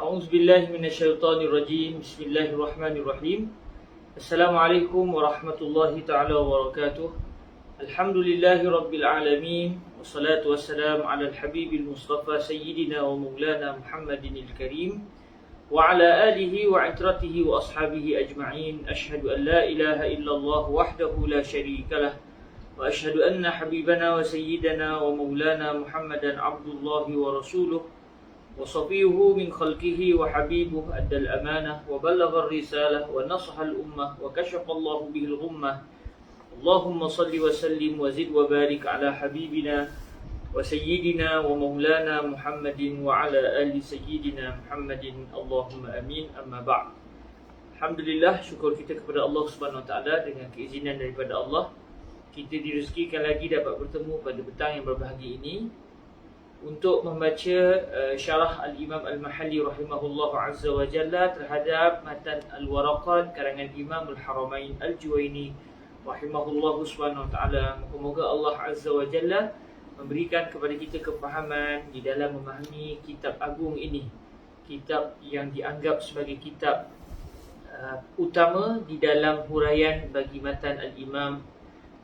أعوذ بالله من الشيطان الرجيم. بسم الله الرحمن الرحيم. السلام عليكم ورحمة الله تعالى وبركاته. الحمد لله رب العالمين، والصلاة والسلام على الحبيب المصطفى سيدنا ومولانا محمد الكريم وعلى آله وعترته وأصحابه أجمعين. أشهد أن لا إله إلا الله وحده لا شريك له، وأشهد أن حبيبنا وسيدنا ومولانا محمدا عبد الله ورسوله وصفيه من خلقه وحبيبه، أدى الأمانة وبلغ الرسالة ونصح الأمة وكشف الله به الغمة. اللهم صل وسلم وزد وبارك على حبيبنا وسيدنا ومولانا محمد وعلى آل سيدنا محمد. اللهم آمين. أما بعد. Alhamdulillah, syukur kita kepada Allah Subhanahu Wa Taala. Dengan keizinan daripada Allah, kita direzekikan lagi dapat bertemu pada petang yang berbahagia ini untuk membaca syarah Al-Imam Al-Mahalli rahimahullah azza wa jalla terhadap matan Al-Waraqat karangan Imam Al-Haramain Al-Juwaini rahimahullah subhanahu wa ta'ala. Moga Allah azza wa jalla memberikan kepada kita kefahaman di dalam memahami kitab agung ini, kitab yang dianggap sebagai kitab utama di dalam huraian bagi matan Al-Imam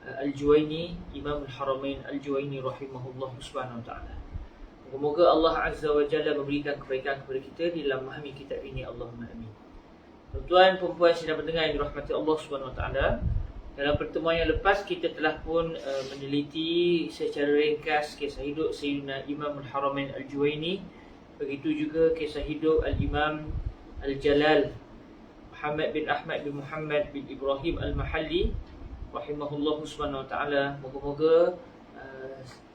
Al-Juwaini, Imam Al-Haramain Al-Juwaini rahimahullah subhanahu wa ta'ala. Semoga Allah Azza wa Jalla memberikan kebaikan kepada kita di dalam memahami kitab ini. Allahumma amin. Tuan-tuan, perempuan sedang mendengar yang dirahmati Allah Subhanahu Wa Taala. Dalam pertemuan yang lepas kita telah pun meneliti secara ringkas kisah hidup Sayyidina Imam Al-Haramain Al-Juwaini. Begitu juga kisah hidup Al-Imam Al-Jalal Muhammad bin Ahmad bin Muhammad bin Ibrahim Al-Mahalli rahimahullah Subhanahu Wa Taala. Moga-moga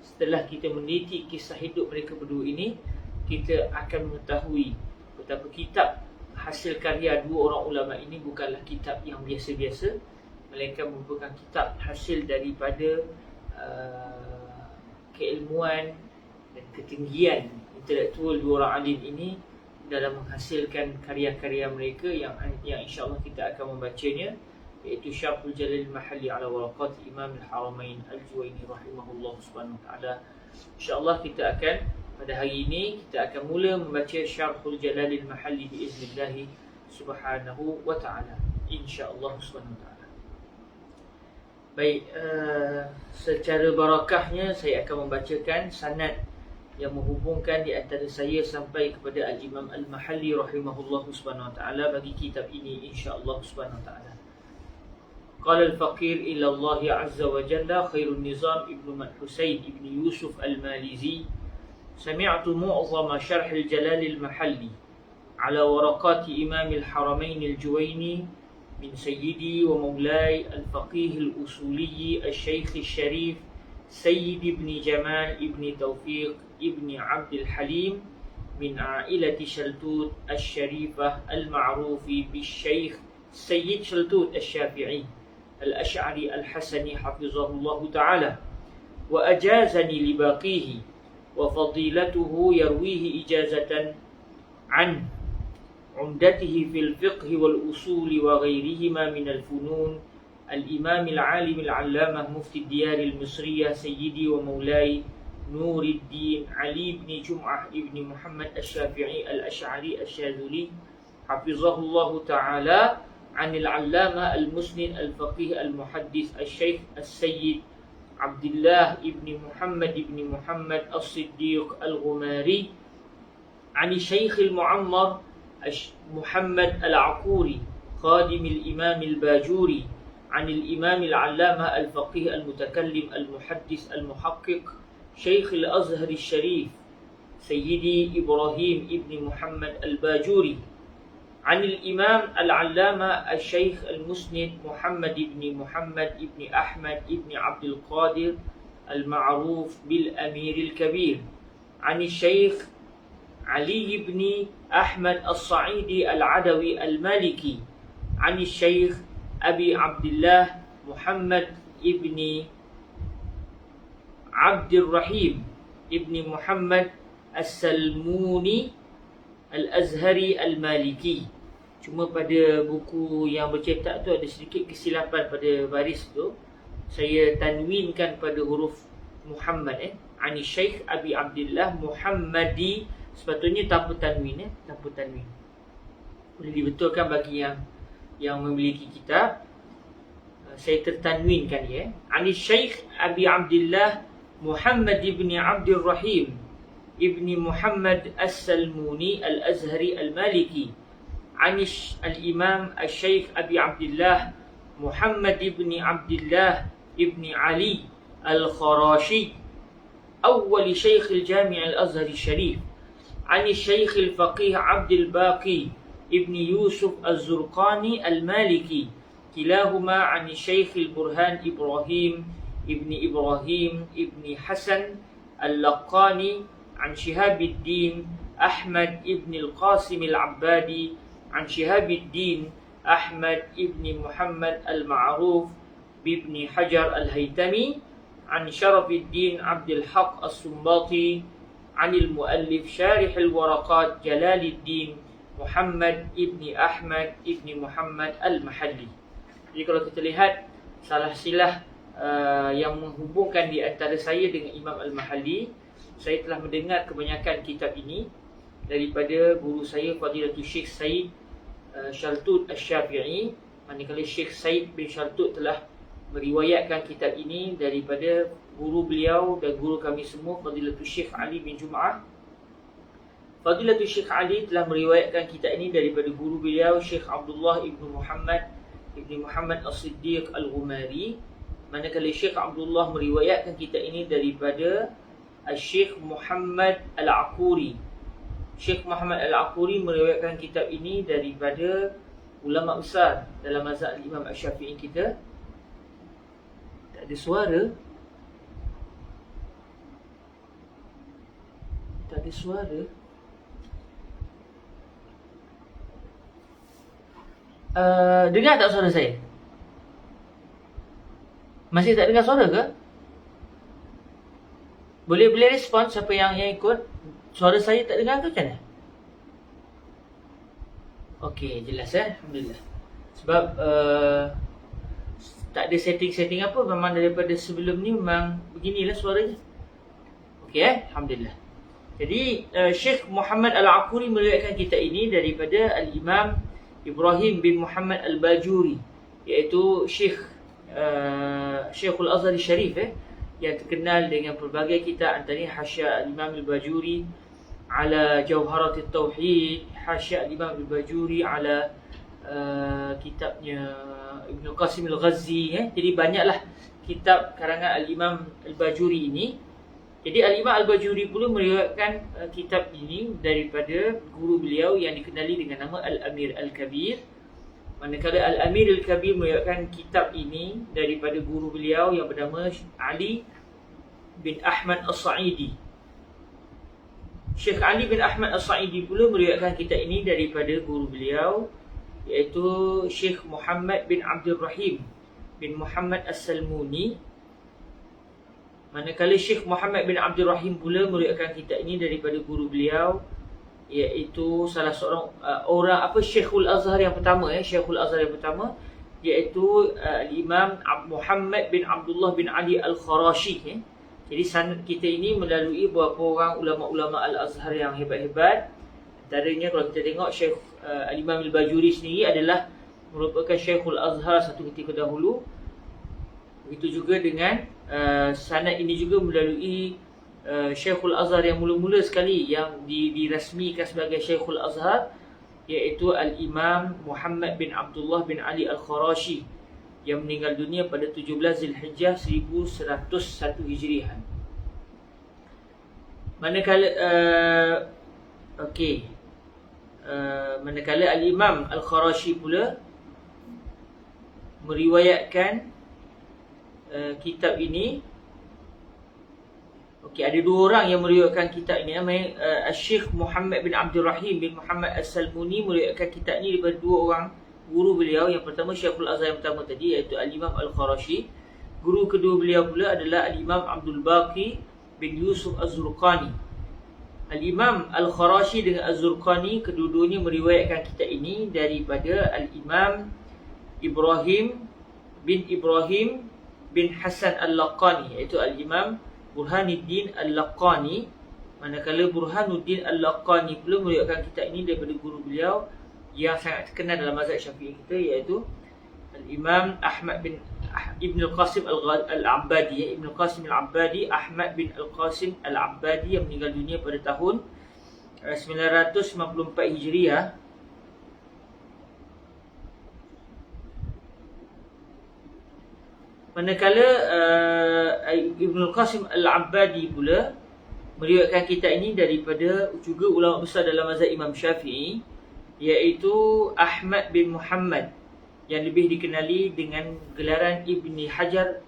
setelah kita meneliti kisah hidup mereka berdua ini, kita akan mengetahui betapa kitab hasil karya dua orang ulama ini bukanlah kitab yang biasa-biasa, melainkan merupakan kitab hasil daripada keilmuan dan ketinggian intelektual dua orang alim ini dalam menghasilkan karya-karya mereka yang insya-Allah kita akan membacanya, iaitu Syarhul Jalal Al-Mahalli ala Waraqat Imam Al-Haramain Al-Juwaini rahimahullah subhanahu wa ta'ala. InsyaAllah kita akan pada hari ini kita akan mula membaca Syarhul Jalal Al-Mahalli biiznillah subhanahu wa ta'ala, insyaAllah subhanahu wa ta'ala. Baik, secara barakahnya saya akan membacakan sanad yang menghubungkan di antara saya sampai kepada Al-Imam Al-Mahalli rahimahullah subhanahu wa ta'ala bagi kitab ini, insyaAllah subhanahu wa ta'ala. قال الفقير إلى الله عز وجل خير النظام ابن حسين ابن يوسف الماليزي: سمعت معظم شرح الجلال المحلي على ورقات إمام الحرمين الجويني من سيدي ومولاي الفقيه الأصولي الشيخ الشريف سيد ابن جمال ابن توفيق ابن عبد الحليم من عائلة شلتوت الشريفة المعروف بالشيخ سيد شلتوت الشافعي الأشعري الحسني حفظه الله تعالى، وأجازني لباقيه، وفضيلته يرويه إجازة عن عمدته في الفقه والأصول وغيرهما من الفنون الإمام العالم العلامة مفتي الديار المصرية سيدي ومولاي نور الدين علي بن جمعة بن محمد الشافعي الأشعري الشاذلي حفظه الله تعالى، عن العلامة المسند الفقيه المحدث الشيخ السيد عبد الله بن محمد الصديق الغماري، عن الشيخ المعمر محمد العقوري خادم الإمام الباجوري، عن الإمام العلامة الفقيه المتكلم المحدث المحقق شيخ الأزهر الشريف سيدي إبراهيم بن محمد الباجوري، عن الإمام العلامة الشيخ المسند محمد بن محمد بن أحمد بن عبد القادر المعروف بالأمير الكبير، عن الشيخ علي بن أحمد الصعيدي العدوي المالكي، عن الشيخ أبي عبد الله محمد بن عبد الرحيم بن محمد السلموني الأزهري المالكي. Cuma pada buku yang bercetak tu ada sedikit kesilapan pada baris tu. Saya tanwinkan pada huruf Muhammad. Ani Syekh Abi Abdullah Muhammadi Sepatutnya tanpa tanwin, tanpa tanwin. Boleh dibetulkan bagi yang memiliki kitab. Saya tertanwinkan dia. Ani Syekh Abi Abdullah Muhammad ibn Abdul Rahim ibn Muhammad As-Salmuni Al-Azhari Al-Maliki. Ani Al-Imam Al-Syekh Abi Abdullah Muhammad ibn Abdullah ibn Ali Al-Kharashi أول شيخ الجامع الأزهر الشريف عن الشيخ الفقيه عبد الباقي ابن يوسف الزرقاني المالكي كلاهما عن الشيخ البرهان إبراهيم ابن حسن اللقاني عن شهاب الدين أحمد ابن القاسم العبادي عن شهاب الدين أحمد ابن محمد المعروف بابن حجر الهيتمي عن شرف الدين عبد الحق السنباطي عن المؤلف شارح الورقات جلال الدين محمد ابن أحمد ابن محمد المحلي. Jadi kalau kita lihat salah silah yang menghubungkan di antara saya dengan Imam Al-Mahalli, saya telah mendengar kebanyakan kitab ini daripada guru saya Fadilatul Syekh Said Shaltut Asy-Syafi'i. Manakala Syekh Said bin Shaltut telah meriwayatkan kitab ini daripada guru beliau dan guru kami semua Fadilatul Syekh Ali bin Jum'ah. Fadilatul Syekh Ali telah meriwayatkan kitab ini daripada guru beliau Syekh Abdullah ibn Muhammad As-Siddiq Al-Ghumari. Manakala Syekh Abdullah meriwayatkan kitab ini daripada Syekh Muhammad Al-Aquri. Syekh Muhammad Al-Aquri meriwayatkan kitab ini daripada ulama besar dalam mazhab Imam Asy-Syafi'i kita. Tak ada suara. Tak ada suara. Dengar tak suara saya? Masih tak dengar suara ke? Boleh respon siapa yang ikut. Suara saya tak dengar ke macam mana? Okey, jelas Alhamdulillah. Sebab tak ada setting-setting apa, memang daripada sebelum ni memang beginilah suaranya. Okey Alhamdulillah. Jadi Syekh Muhammad Al-Aquri meriwayatkan kitab ini daripada Al-Imam Ibrahim bin Muhammad Al-Bajuri, iaitu Syekhul Azhar Syarif yang terkenal dengan pelbagai kitab, antaranya Hasya Al-Imam Al-Bajuri ala Jawharat At-Tauhid, Hasya Al-Imam Al-Bajuri ala kitabnya Ibn Qasim Al-Ghazi. Jadi banyaklah kitab karangan Al-Imam Al-Bajuri ini. Jadi Al-Imam Al-Bajuri pula meriwayatkan kitab ini daripada guru beliau yang dikenali dengan nama Al-Amir Al-Kabir. Manakala Al-Amir Al-Kabir meriwayatkan kitab ini daripada guru beliau yang bernama Ali bin Ahmad As-Sa'idi. Syekh Ali bin Ahmad As-Sa'idi pula meriwayatkan kitab ini daripada guru beliau, iaitu Syekh Muhammad bin Abdul Rahim bin Muhammad As-Salmuni. Manakala Syekh Muhammad bin Abdul Rahim pula meriwayatkan kitab ini daripada guru beliau, iaitu salah seorang Syekhul Azhar yang pertama, Syekhul Azhar yang pertama, iaitu Imam Muhammad bin Abdullah bin Ali Al-Kharashi. Jadi sanad kita ini melalui beberapa orang ulama-ulama Al-Azhar yang hebat-hebat. Antaranya kalau kita tengok Syekh Al-Imam Al-Bajuri sendiri adalah merupakan Syekhul Azhar satu ketika dahulu. Begitu juga dengan sanad ini juga melalui Syekhul Azhar yang mula-mula sekali yang dirasmikan sebagai Syekhul Azhar, iaitu Al-Imam Muhammad bin Abdullah bin Ali Al-Kharashi yang meninggal dunia pada 17 Zulhijjah 1101 Hijriah. Manakala manakala Al-Imam Al-Kharashi pula meriwayatkan kitab ini. Ada dua orang yang meriwayatkan kitab ini. Syekh Muhammad bin Abdul Rahim bin Muhammad As-Salmuni meriwayatkan kitab ini daripada dua orang guru beliau. Yang pertama Syekhul Azhar yang pertama tadi, iaitu Al-Imam Al-Kharashi. Guru kedua beliau pula adalah Al-Imam Abdul Baqi bin Yusuf Az-Zurqani. Al-Imam Al-Kharashi dengan Az-Zurqani kedua-duanya meriwayatkan kitab ini daripada Al-Imam Ibrahim bin Hasan Al-Laqani, iaitu Al-Imam Burhanuddin Al-Laqani. Manakala Burhanuddin Al-Laqani pula meriwayatkan kitab ini daripada guru beliau yang sangat terkenal dalam mazhab Syafi'i kita, iaitu Al-Imam Ahmad bin Ibn Al-Qasim Al-Abbadi, Ibn Al-Qasim Al-Abbadi, Ahmad bin Al-Qasim Al-Abbadi, yang meninggal dunia pada tahun 994 Hijriah. Manakala Ibn Al-Qasim Al-Abbadi pula meriwayatkan kitab ini daripada juga ulama besar dalam mazhab Imam Syafi'i, iaitu Ahmad bin Muhammad, yang lebih dikenali dengan gelaran Ibni Hajar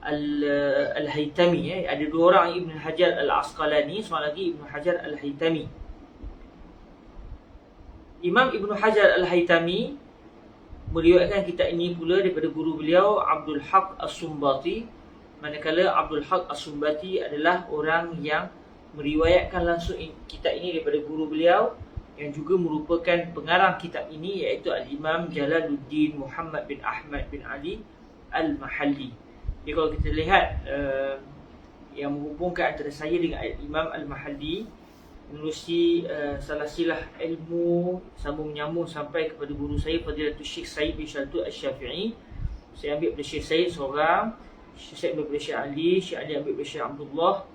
Al-Haytami. Ada dua orang, Ibn Hajar Al-Asqalani, seorang lagi Ibn Hajar Al-Haytami. Imam Ibn Hajar Al-Haytami meriwayatkan kitab ini pula daripada guru beliau Abdul Haq As-Sumbati. Manakala Abdul Haq As-Sumbati adalah orang yang meriwayatkan langsung kitab ini daripada guru beliau, yang juga merupakan pengarang kitab ini, iaitu Al-Imam Jalaluddin Muhammad bin Ahmad bin Ali Al-Mahalli. Jadi kalau kita lihat yang menghubungkan antara saya dengan Imam Al-Mahalli, menerusi salasilah ilmu sambung menyambung sampai kepada guru saya Fadilatul Syekh Said bin Syaltu Asy-Syafi'i. Saya ambil daripada Syekh Said seorang, Syekh Said ambil daripada Syekh Ali ambil daripada Syekh Abdullah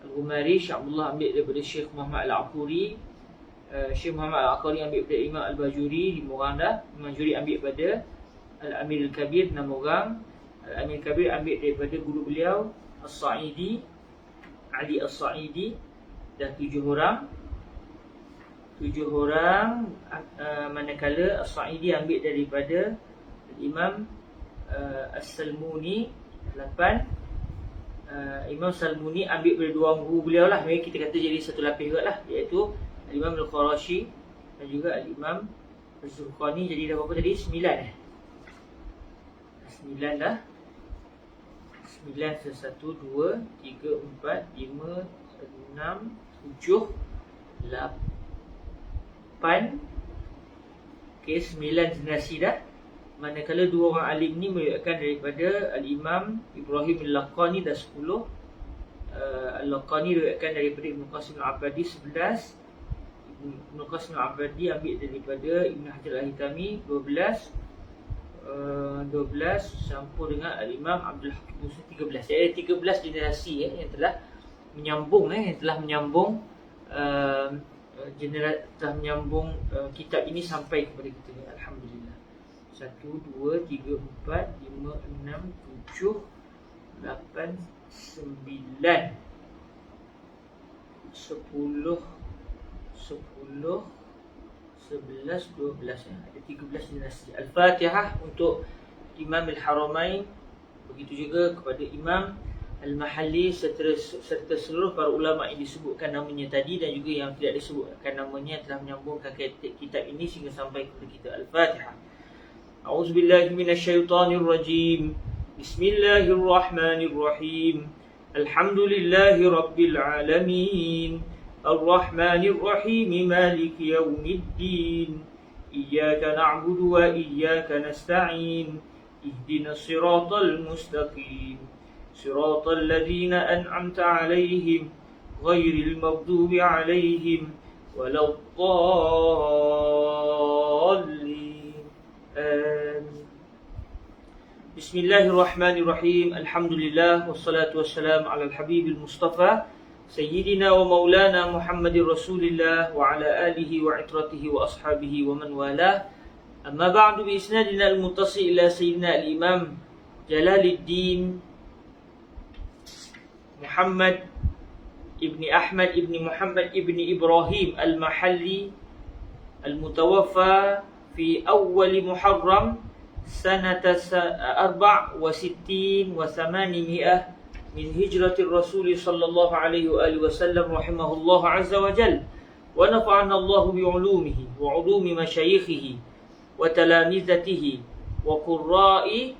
Al-Ghumari, Syekh Abdullah ambil daripada Syekh Muhammad Al-Aquri, Syekh Muhammad Al-Aqari ambil daripada Imam Al-Bajuri, 5 orang dah. Imam Bajuri ambil daripada Al-Amir Al-Kabir, 6 orang. Al-Amir Al-Kabir ambil daripada guru beliau As-Sa'idi, Ali As-Sa'idi, dah 7 orang. 7 orang. Manakala As-Sa'idi ambil daripada Imam As-Salmuni, 8. Imam Salmuni ambil daripada 2 orang guru beliau lah. Kita kata jadi satu lapis juga lah, iaitu Al-Imam Al-Qarashi dan juga Al-Imam Az-Zurqani. Jadi dah berapa tadi? 9 9 dah. 9, 1, 2, 3, 4, 5, 6, 7, 8. Okey, 9 generasi dah. Manakala 2 orang alim ni meriwayatkan daripada Al-Imam Ibrahim Al-Laqani dah 10. Al-Laqani diriwayatkan daripada Ibn Qasim Al-Abbadi 11. Ibn Qasim Al-Abbadi ambil daripada Ibn Hajar Al-Haytami 12. 12 campur dengan Al-Imam Abdul Haq Musa 13. Jadi 13 generasi yang telah menyambung telah menyambung kitab ini sampai kepada kita ni. Alhamdulillah. 1, 2, 3, 4, 5, 6, 7, 8, 9, 10, 11, 12. Ada 13 generasi. Al-Fatihah untuk Imam Al-Haramain, begitu juga kepada Imam Al-Mahalli serta seluruh para ulama yang disebutkan namanya tadi dan juga yang tidak disebutkan namanya telah menyambungkan kitab ini sehingga sampai kepada kita. Al-Fatihah. A'udzubillahi minasyaitonirrajim. Bismillahirrahmanirrahim. Alhamdulillahi rabbil alamin. Ar-Rahmanir-Rahim, Maliki Yawmiddin. Iyyaka na'budu wa iyyaka nasta'in. Ihdinas siratal mustaqim. Siratal ladzina an'amta 'alaihim ghairil maghdubi 'alaihim waladdallin. Amin. Bismillahirrahmanirrahim. Alhamdulillah wassalatu wassalamu 'alal habibil mustafa Sayyidina wa maulana Muhammadir Rasulillah wa ala alihi wa itratihi wa ashabihi wa man walah. Amma ba'du, bi isnadina al-muttasil ila Sayyidina al-Imam Jalaluddin Muhammad ibni Ahmad ibni Muhammad ibni Ibrahim al-Mahalli al-mutawaffa fi awal Muharram sanata 64 wa 800 min hijratir Rasul sallallahu alaihi wa alihi wasallam rahimahullah azza wa jalla wa nafa'ana Allah bi ulumihi wa ulumi masyayikhihi wa talamizatihi wa qurra'i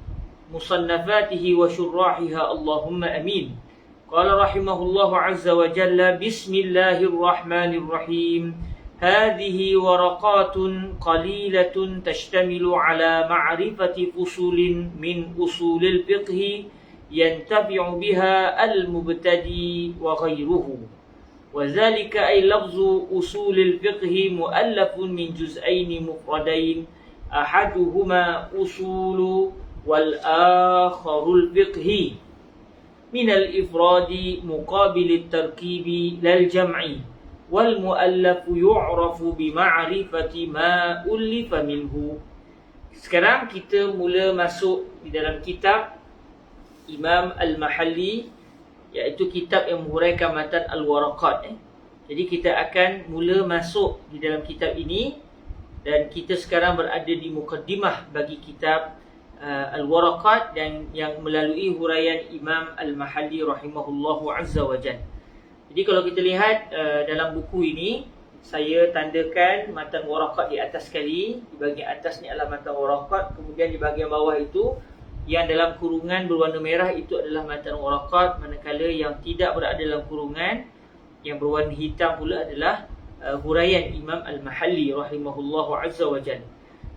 musannafatihi wa syurrahiha Allahumma amin. Qala rahimahullah azza wa jalla, bismillahirrahmanirrahim. Hadhihi waraqatun qalilatun tashtamilu ala ma'rifati fusulin min usulil fiqhi yantafi'u biha al-mubtadi wa ghayruhu. وذلك أي لفظ أصول الفقه مؤلف من جزئين مفردين أحدهما أصول والآخر الفقه من الإفراد مقابل التركيب لا الجمع والمؤلف يعرف بمعرفة ما ألف منه. Sekarang kita mula masuk di dalam kitab Imam Al-Mahalli, iaitu kitab yang menghuraikan matan Al-Waraqat. Jadi kita akan mula masuk di dalam kitab ini, dan kita sekarang berada di mukaddimah bagi kitab Al-Waraqat dan yang melalui huraian Imam Al-Mahalli rahimahullahu azza wa jalla. Jadi kalau kita lihat dalam buku ini, saya tandakan matan Waraqat di atas sekali. Di bahagian atas ni adalah matan Waraqat, kemudian di bahagian bawah itu yang dalam kurungan berwarna merah itu adalah matan Waraqat, manakala yang tidak berada dalam kurungan yang berwarna hitam pula adalah huraian Imam Al-Mahalli rahimahullahu azza wa jalla.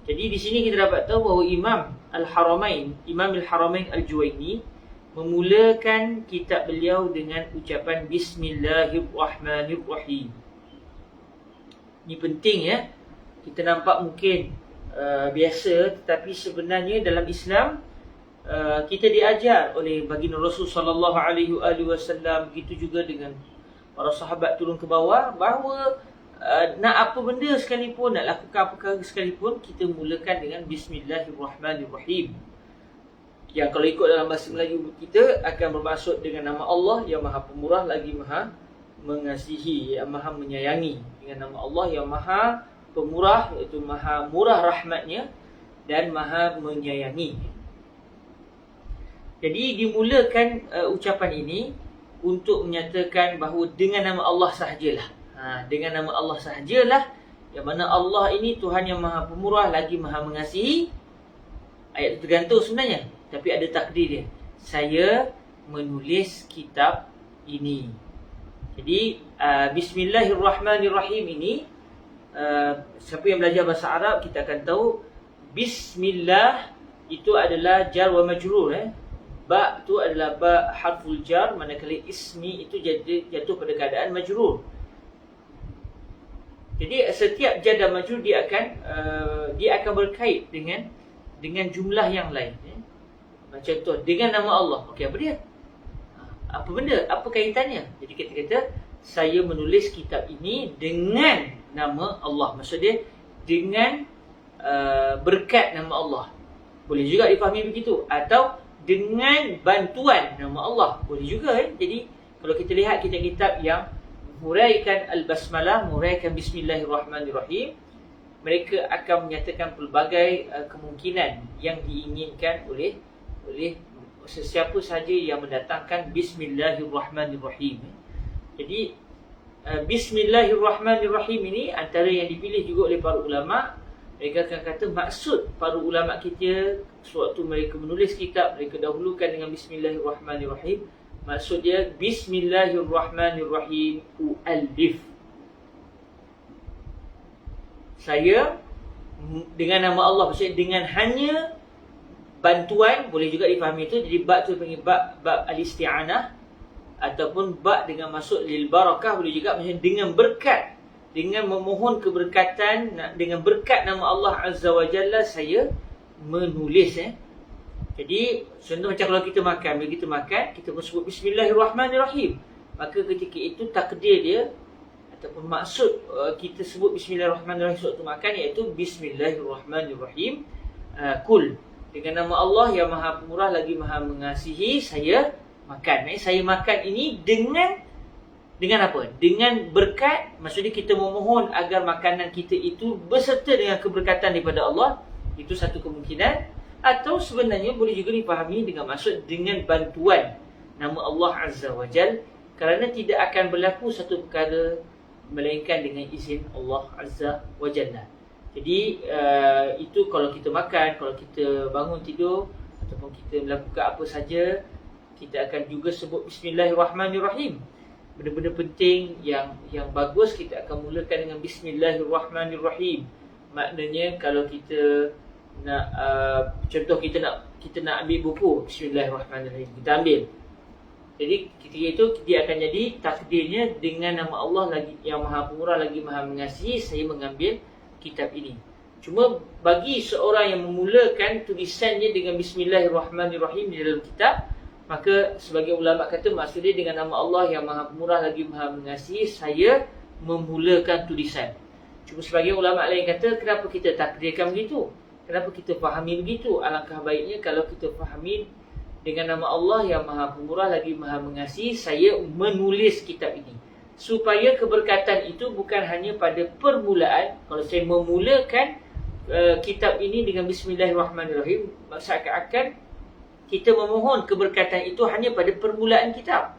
Jadi di sini kita dapat tahu bahawa Imam Al-Haramain Al-Juwaini memulakan kitab beliau dengan ucapan Bismillahirrahmanirrahim. Ini penting ya. Kita nampak mungkin biasa, tetapi sebenarnya dalam Islam kita diajar oleh baginda Rasul sallallahu alaihi wasallam, begitu juga dengan para sahabat turun ke bawah, bahawa nak apa benda sekalipun, nak lakukan apa perkara sekalipun, kita mulakan dengan Bismillahirrahmanirrahim. Yang kalau ikut dalam bahasa Melayu kita akan bermaksud dengan nama Allah yang Maha Pemurah lagi Maha Mengasihi, yang Maha Menyayangi. Dengan nama Allah yang Maha Pemurah, iaitu Maha Murah rahmatnya dan Maha Menyayangi. Jadi dimulakan ucapan ini untuk menyatakan bahawa dengan nama Allah sahajalah. Dengan nama Allah sahajalah, yang mana Allah ini Tuhan yang Maha Pemurah lagi Maha Mengasihi. Ayat itu tergantung sebenarnya, tapi ada takdir dia. Saya menulis kitab ini. Jadi Bismillahirrahmanirrahim ini, siapa yang belajar bahasa Arab kita akan tahu Bismillah itu adalah jar wa majrur. Ba tu adalah ba harful jar, manakala ismi itu jatuh pada keadaan majrur. Jadi setiap jar dan majrur dia akan berkait dengan jumlah yang lain. Macam tu, dengan nama Allah. Okey, apa dia? Apa benda? Apa kaitannya? Jadi kita kata saya menulis kitab ini dengan nama Allah. Maksud dia dengan berkat nama Allah. Boleh juga difahami begitu. Atau dengan bantuan nama Allah. Boleh juga Jadi kalau kita lihat kitab-kitab yang huraikan Al-Basmalah, huraikan Bismillahirrahmanirrahim, mereka akan menyatakan pelbagai kemungkinan yang diinginkan oleh sesiapa sahaja yang mendatangkan Bismillahirrahmanirrahim. Jadi Bismillahirrahmanirrahim ini antara yang dipilih juga oleh para ulama. Mereka akan kata maksud para ulama kita sewaktu mereka menulis kitab, mereka dahulukan dengan Bismillahirrahmanirrahim. Maksud dia Bismillahirrahmanirrahim u'allif. Saya dengan nama Allah, maksudnya dengan hanya bantuan, boleh juga difahami itu. Jadi ba tu panggil ba al-isti'anah, ataupun ba dengan maksud lil barakah, boleh juga maksudnya dengan berkat, dengan memohon keberkatan, dengan berkat nama Allah Azza wa Jalla saya menulis. Jadi contoh macam kalau kita makan, bila kita makan kita pun sebut Bismillahirrahmanirrahim, maka ketika itu takdir dia ataupun maksud kita sebut Bismillahirrahmanirrahim waktu makan, iaitu Bismillahirrahmanirrahim kul, dengan nama Allah yang Maha Pemurah lagi Maha Mengasihi saya makan. Saya makan ini dengan apa? Dengan berkat. Maksudnya kita memohon agar makanan kita itu berserta dengan keberkatan daripada Allah. Itu satu kemungkinan. Atau sebenarnya boleh juga dipahami dengan maksud dengan bantuan nama Allah Azza wa Jal, kerana tidak akan berlaku satu perkara melainkan dengan izin Allah Azza wa Jalla. Jadi itu kalau kita makan, kalau kita bangun tidur, ataupun kita melakukan apa saja, kita akan juga sebut Bismillahirrahmanirrahim. Benda-benda penting yang bagus kita akan mulakan dengan Bismillahirrahmanirrahim. Maknanya kalau kita nak contoh kita nak ambil buku, Bismillahirrahmanirrahim, kita ambil. Jadi ketika itu dia akan jadi takdirnya dengan nama Allah lagi yang Maha Pemurah lagi Maha Mengasihi, saya mengambil kitab ini. Cuma bagi seorang yang memulakan tulisannya dengan Bismillahirrahmanirrahim di dalam kitab, maka sebagai ulama kata maksudnya dengan nama Allah yang Maha Pemurah lagi Maha Mengasihi, saya memulakan tulisan. Cuma sebagai ulama lain kata, kenapa kita takdirkan begitu? Kenapa kita fahami begitu? Alangkah baiknya kalau kita fahami dengan nama Allah yang Maha Pemurah lagi Maha Mengasihi, saya menulis kitab ini. Supaya keberkatan itu bukan hanya pada permulaan. Kalau saya memulakan kitab ini dengan Bismillahirrahmanirrahim, seakan-akan kita memohon keberkatan itu hanya pada permulaan kitab.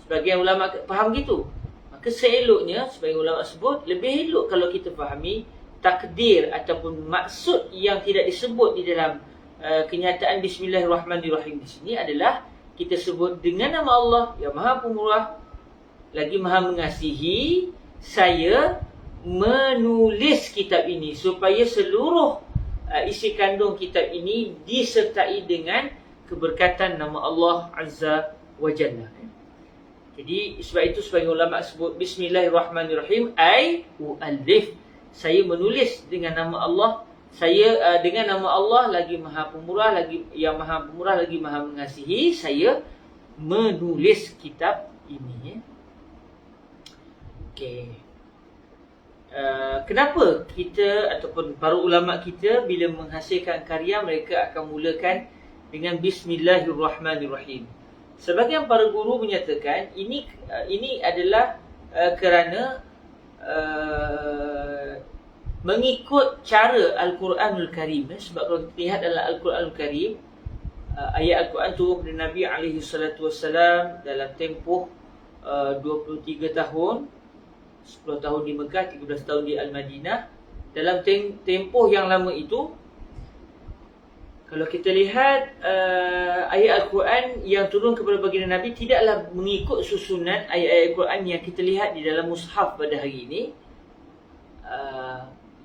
Sebagian ulama faham gitu. Maka seeloknya, sebagai ulama sebut, lebih elok kalau kita fahami takdir ataupun maksud yang tidak disebut di dalam kenyataan Bismillahirrahmanirrahim di sini adalah kita sebut dengan nama Allah yang Maha Pemurah lagi Maha Mengasihi, saya menulis kitab ini supaya seluruh isi kandung kitab ini disertai dengan keberkatan nama Allah Azza wa Jalla. Jadi sebab itu sebagai ulama sebut Bismillahirrahmanirrahim, ai u'allif, saya menulis dengan nama Allah, saya dengan nama Allah lagi Maha Pemurah lagi yang Maha Pemurah lagi Maha Mengasihi, saya menulis kitab ini. Okey. Kenapa kita ataupun para ulama kita bila menghasilkan karya mereka akan mulakan dengan Bismillahirrahmanirrahim? Sebagian para guru menyatakan ini adalah kerana mengikut cara Al-Quranul Karim. Sebab kalau kita lihat dalam Al-Quranul Karim, ayat Al-Quran turun kepada Nabi SAW dalam tempoh 23 tahun, 10 tahun di Mekah, 13 tahun di Al-Madinah. Dalam tempoh yang lama itu, kalau kita lihat ayat Al-Quran yang turun kepada baginda Nabi tidaklah mengikut susunan ayat-ayat Al-Quran yang kita lihat di dalam mushaf pada hari ini.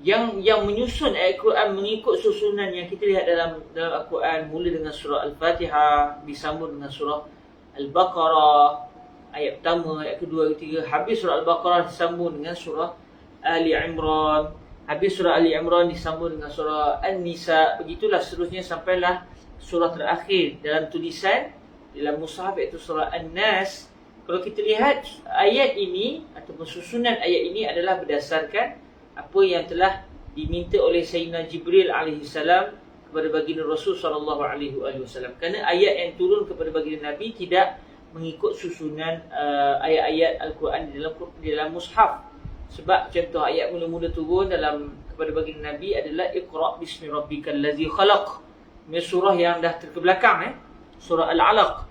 Yang menyusun ayat Al-Quran mengikut susunan yang kita lihat dalam Al-Quran, mula dengan surah Al-Fatihah, disambung dengan surah Al-Baqarah, ayat pertama, ayat kedua, ayat ketiga, habis surah Al-Baqarah disambung dengan surah Ali Imran, habis surah Ali Imran disambung dengan surah An-Nisa, begitulah seterusnya sampailah surah terakhir dalam tulisan dalam mushaf iaitu surah An-Nas. Kalau kita lihat ayat ini ataupun susunan ayat ini adalah berdasarkan apa yang telah diminta oleh Sayyidina Jibril alaihissalam kepada baginda Rasul sallallahu alaihi wasallam. Kerana ayat yang turun kepada baginda Nabi tidak mengikut susunan ayat-ayat Al-Quran di dalam mushaf. Sebab contoh ayat mula-mula turun kepada baginda Nabi adalah Iqra' bismi rabbikal ladzi khalaq. Ini surah yang dah terkebelakang, surah Al-Alaq.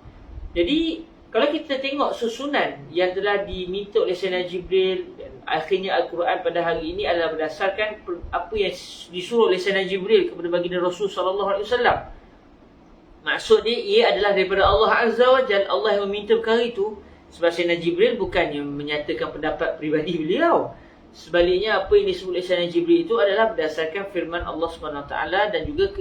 Jadi kalau kita tengok susunan yang telah diminta oleh Sayyidina Jibril dan akhirnya Al-Quran pada hari ini adalah berdasarkan apa yang disuruh oleh Sayyidina Jibril kepada baginda Rasul sallallahu alaihi wasallam. Maksud dia, ia adalah daripada Allah Azza wa Jalla. Allah yang meminta perkara itu. Sebab Sayyidina Jibril bukannya menyatakan pendapat peribadi beliau. Sebaliknya, apa yang disebut oleh Sayyidina Jibril itu adalah berdasarkan firman Allah SWT dan juga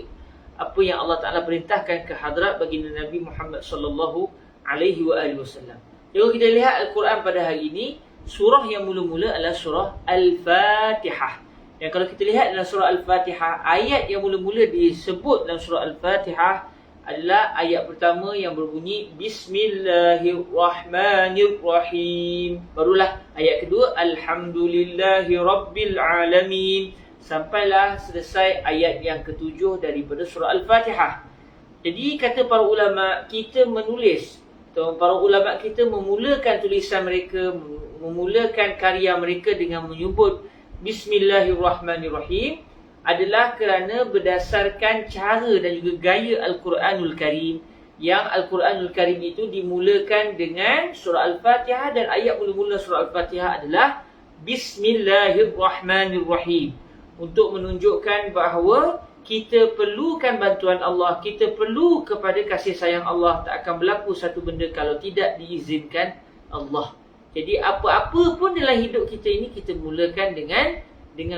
apa yang Allah Ta'ala perintahkan ke hadrat baginda Nabi Muhammad sallallahu alaihi wasallam. Jadi kita lihat Al-Quran pada hari ini, surah yang mula-mula adalah surah Al-Fatihah. Dan kalau kita lihat dalam surah Al-Fatihah, ayat yang mula-mula disebut dalam surah Al-Fatihah adalah ayat pertama yang berbunyi Bismillahirrahmanirrahim. Barulah ayat kedua Alhamdulillahirabbilalamin. Sampailah selesai ayat yang ketujuh daripada surah Al-Fatihah. Jadi kata para ulama, kita menulis, para ulama kita memulakan tulisan mereka, memulakan karya mereka dengan menyebut Bismillahirrahmanirrahim adalah kerana berdasarkan cara dan juga gaya Al-Quranul Karim. Yang Al-Quranul Karim itu dimulakan dengan surah Al-Fatihah dan ayat mula-mula surah Al-Fatihah adalah Bismillahirrahmanirrahim. Untuk menunjukkan bahawa kita perlukan bantuan Allah, kita perlu kepada kasih sayang Allah. Tak akan berlaku satu benda kalau tidak diizinkan Allah. Jadi apa-apa pun dalam hidup kita ini kita mulakan dengan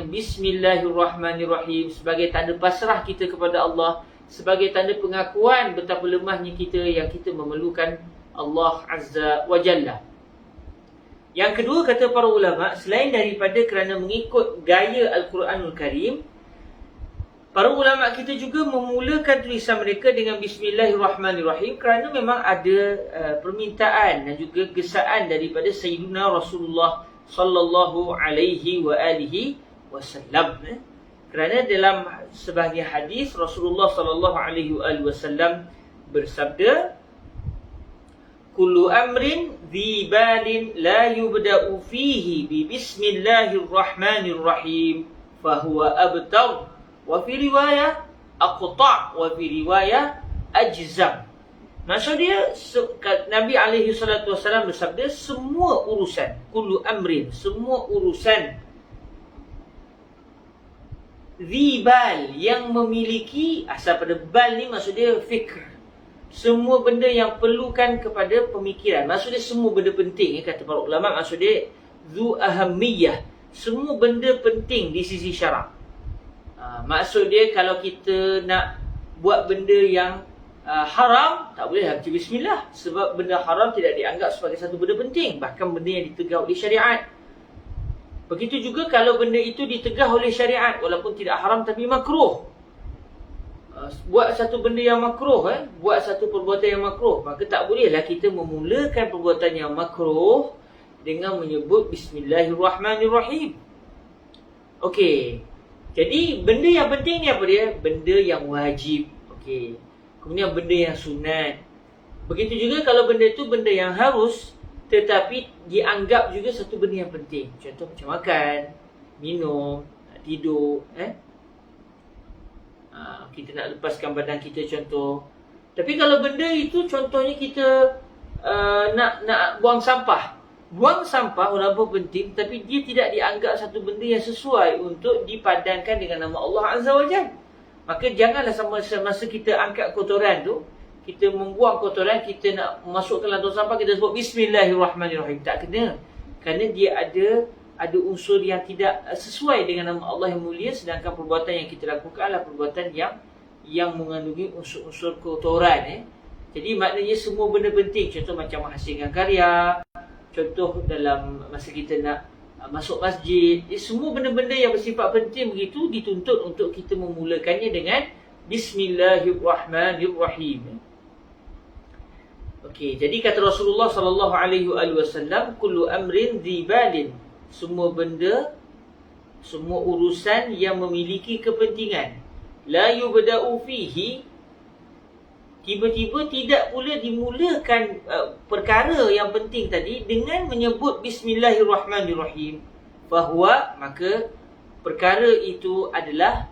Bismillahirrahmanirrahim sebagai tanda pasrah kita kepada Allah, sebagai tanda pengakuan betapa lemahnya kita yang kita memerlukan Allah Azza wa Jalla. Yang kedua, kata para ulama, selain daripada kerana mengikut gaya Al-Quranul Karim, para ulama kita juga memulakan tulisan mereka dengan Bismillahirrahmanirrahim kerana memang ada permintaan dan juga gesaan daripada Sayyidina Rasulullah sallallahu alaihi wa alihi wasallam. Kerana dalam sebahagian hadis Rasulullah sallallahu alaihi wa alihi wasallam bersabda, kullu amrin dhi balin la yubda'u fihi bi bismillahirrahmanirrahim fahuwa abtar, wa fi riwayah aqta', wa fi riwayah ajzam. Maksud dia, Nabi alaihi salatu wasallam bersabda, semua urusan, kullu amrin, semua urusan dhi bal, yang memiliki, asal pada bal ni maksud dia fikr, semua benda yang perlukan kepada pemikiran. Maksud dia semua benda penting, kata para ulama. Maksud dia zu ahammiyah, semua benda penting di sisi syarak. Maksud dia kalau kita nak buat benda yang haram, tak boleh baca bismillah, sebab benda haram tidak dianggap sebagai satu benda penting, bahkan benda yang ditegah oleh syariat. Begitu juga kalau benda itu ditegah oleh syariat, walaupun tidak haram tapi makruh. Buat satu benda yang makruh, buat satu perbuatan yang makruh, maka tak bolehlah kita memulakan perbuatan yang makruh dengan menyebut Bismillahirrahmanirrahim. Okey. Jadi benda yang penting ni apa dia? Benda yang wajib. Okey. Kemudian benda yang sunat. Begitu juga kalau benda itu benda yang harus tetapi dianggap juga satu benda yang penting. Contoh macam makan, minum, tidur, kita nak lepaskan badan kita contoh. Tapi kalau benda itu contohnya kita nak buang sampah. Buang sampah walaupun penting, tapi dia tidak dianggap satu benda yang sesuai untuk dipadankan dengan nama Allah Azza wa Jalla. Maka janganlah semasa kita angkat kotoran tu, kita membuang kotoran, kita nak masukkan dalam tong sampah, kita sebut Bismillahirrahmanirrahim. Tak kena. Kerana dia ada unsur yang tidak sesuai dengan nama Allah yang mulia, sedangkan perbuatan yang kita lakukan adalah perbuatan yang mengandungi unsur-unsur kotoran. Jadi maknanya semua benda penting, contoh macam menghasilkan karya, contoh dalam masa kita nak masuk masjid, semua benda-benda yang bersifat penting begitu dituntut untuk kita memulakannya dengan Bismillahirrahmanirrahim. Okey, jadi kata Rasulullah sallallahu alaihi wasallam, kullu amrin dhi balin, semua benda, semua urusan yang memiliki kepentingan, la yubda'u fihi, tiba-tiba tidak pula dimulakan perkara yang penting tadi dengan menyebut Bismillahirrahmanirrahim, fahuwa, maka perkara itu adalah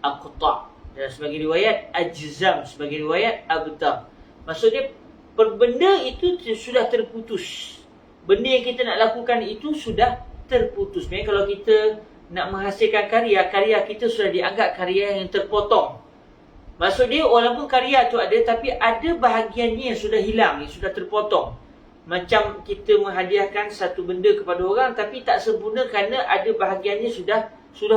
aqta', dan sebagai riwayat ajzam, sebagai riwayat abtar. Maksudnya benda itu sudah terputus. Benda yang kita nak lakukan itu sudah terputus. Maksudnya kalau kita nak menghasilkan karya kita sudah dianggap karya yang terpotong. Maksud dia walaupun karya tu ada, tapi ada bahagiannya yang sudah hilang, yang sudah terpotong. Macam kita menghadiahkan satu benda kepada orang tapi tak sempurna kerana ada bahagiannya sudah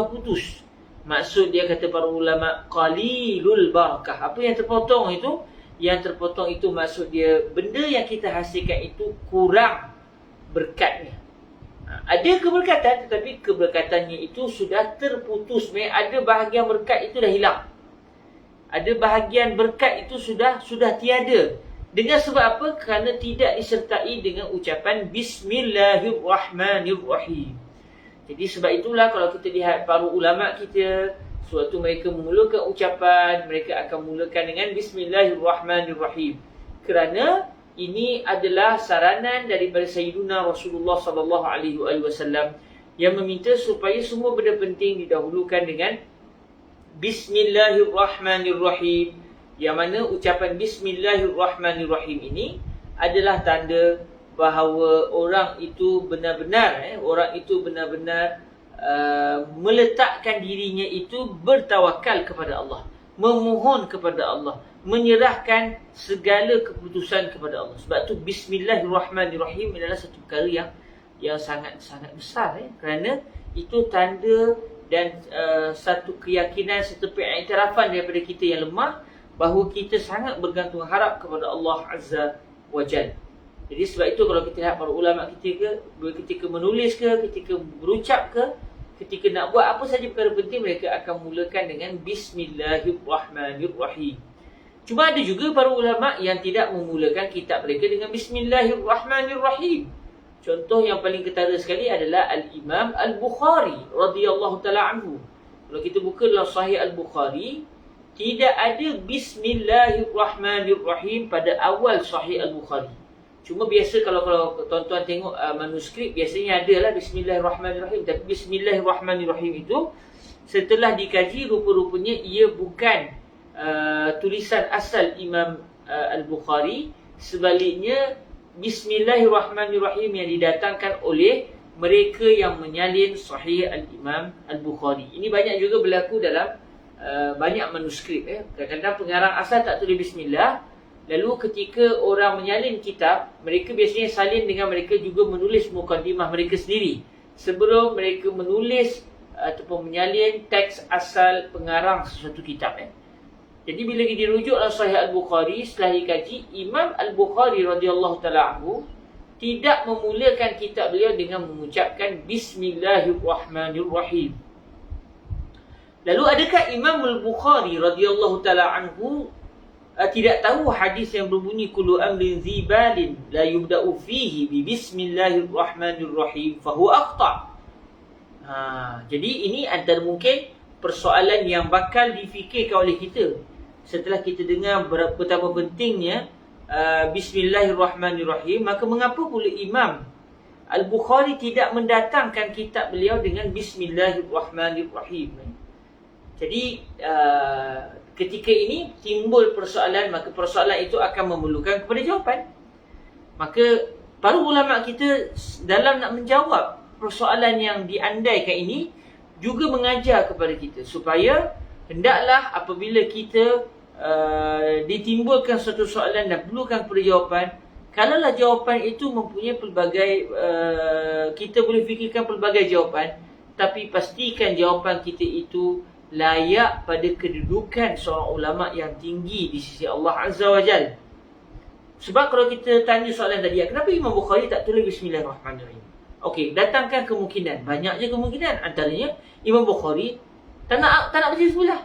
putus. Maksud dia, kata para ulama, qalilul barakah. Apa yang terpotong itu? Yang terpotong itu maksud dia benda yang kita hasilkan itu kurang berkatnya. Ada keberkatan tetapi keberkatannya itu sudah terputus. Ada bahagian berkat itu dah hilang. Ada bahagian berkat itu sudah tiada. Dengan sebab apa? Kerana tidak disertai dengan ucapan Bismillahirrahmanirrahim. Jadi sebab itulah kalau kita lihat para ulama kita, suatu mereka memulakan ucapan, mereka akan mulakan dengan Bismillahirrahmanirrahim. Kerana ini adalah saranan daripada Sayyidina Rasulullah sallallahu alaihi wasallam yang meminta supaya semua benda penting didahulukan dengan Bismillahirrahmanirrahim. Yang mana ucapan Bismillahirrahmanirrahim ini adalah tanda bahawa orang itu benar-benar meletakkan dirinya itu bertawakal kepada Allah, memohon kepada Allah, menyerahkan segala keputusan kepada Allah. Sebab tu Bismillahirrahmanirrahim adalah satu perkara yang sangat besar, kerana itu tanda dan satu keyakinan, satu pengiktirafan daripada kita yang lemah bahawa kita sangat bergantung harap kepada Allah Azza wa jal. Jadi sebab itu kalau kita lihat para ulama kita ketika menulis ke, ketika berucap ke, ketika nak buat apa saja perkara penting, mereka akan mulakan dengan Bismillahirrahmanirrahim. Cuma ada juga para ulama yang tidak memulakan kitab mereka dengan Bismillahirrahmanirrahim. Contoh yang paling ketara sekali adalah Al-Imam Al-Bukhari radhiyallahu ta'ala anhu. Kalau kita buka dalam Sahih Al-Bukhari, tidak ada Bismillahirrahmanirrahim pada awal Sahih Al-Bukhari. Cuma biasa kalau tuan-tuan tengok manuskrip, biasanya adalah Bismillahirrahmanirrahim. Tapi Bismillahirrahmanirrahim itu setelah dikaji, rupa-rupanya ia bukan tulisan asal Imam Al-Bukhari. Sebaliknya, Bismillahirrahmanirrahim yang didatangkan oleh mereka yang menyalin Sahih Al-Imam Al-Bukhari. Ini banyak juga berlaku dalam banyak manuskrip. Kadang-kadang pengarang asal tak tulis Bismillah. Lalu ketika orang menyalin kitab, mereka biasanya salin dengan mereka juga menulis mukadimah mereka sendiri sebelum mereka menulis ataupun menyalin teks asal pengarang sesuatu kitab. Jadi bila dirujuk dalam Sahih Al-Bukhari, setelah dikaji, Imam Al-Bukhari radhiyallahu ta'ala anhu tidak memulakan kitab beliau dengan mengucapkan Bismillahirrahmanirrahim. Lalu adakah Imam Al-Bukhari radhiyallahu ta'ala anhu tidak tahu hadis yang berbunyi kullu amrin zibalin la yubda'u fihi bi Bismillahirrahmanirrahim fahuwa akhta'. Jadi ini antara mungkin persoalan yang bakal difikirkan oleh kita setelah kita dengar betapa pentingnya Bismillahirrahmanirrahim. Maka mengapa pula Imam Al-Bukhari tidak mendatangkan kitab beliau dengan Bismillahirrahmanirrahim? Jadi ketika ini timbul persoalan, maka persoalan itu akan memerlukan kepada jawapan. Maka para ulama kita dalam nak menjawab persoalan yang diandaikan ini juga mengajar kepada kita supaya hendaklah apabila kita ditimbulkan suatu soalan dan perlukan kepada jawapan, kalaulah jawapan itu mempunyai pelbagai kita boleh fikirkan pelbagai jawapan, tapi pastikan jawapan kita itu layak pada kedudukan seorang ulama yang tinggi di sisi Allah Azza wa Jal. Sebab kalau kita tanya soalan tadi, kenapa Imam Bukhari tak tulis Bismillahirrahmanirrahim? Okey, datangkan kemungkinan. Banyak je kemungkinan. Antaranya Imam Bukhari tak nak baca bismillah.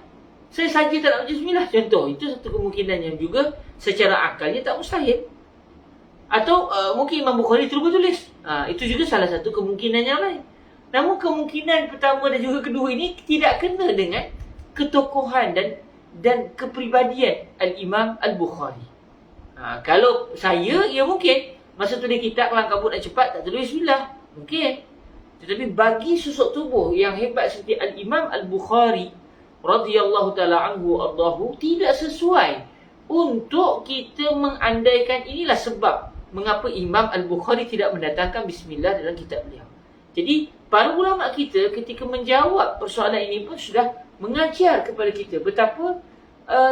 Saya saja tak nak baca bismillah. Contoh, itu satu kemungkinan yang juga secara akalnya tak mustahil. Atau mungkin Imam Bukhari terlupa tulis. Itu juga salah satu kemungkinan yang lain. Namun kemungkinan pertama dan juga kedua ini tidak kena dengan ketokohan dan kepribadian Al-Imam Al-Bukhari. Kalau saya, ya mungkin masa tulis kitab kelang kabut nak cepat tak tulis bismillah. Mungkin. Tetapi bagi susuk tubuh yang hebat seperti Al-Imam Al-Bukhari radhiyallahu ta'ala anhu ardahu, tidak sesuai untuk kita mengandaikan inilah sebab mengapa Imam Al-Bukhari tidak mendatangkan bismillah dalam kitab beliau. Jadi para ulama kita ketika menjawab persoalan ini pun sudah mengajar kepada kita betapa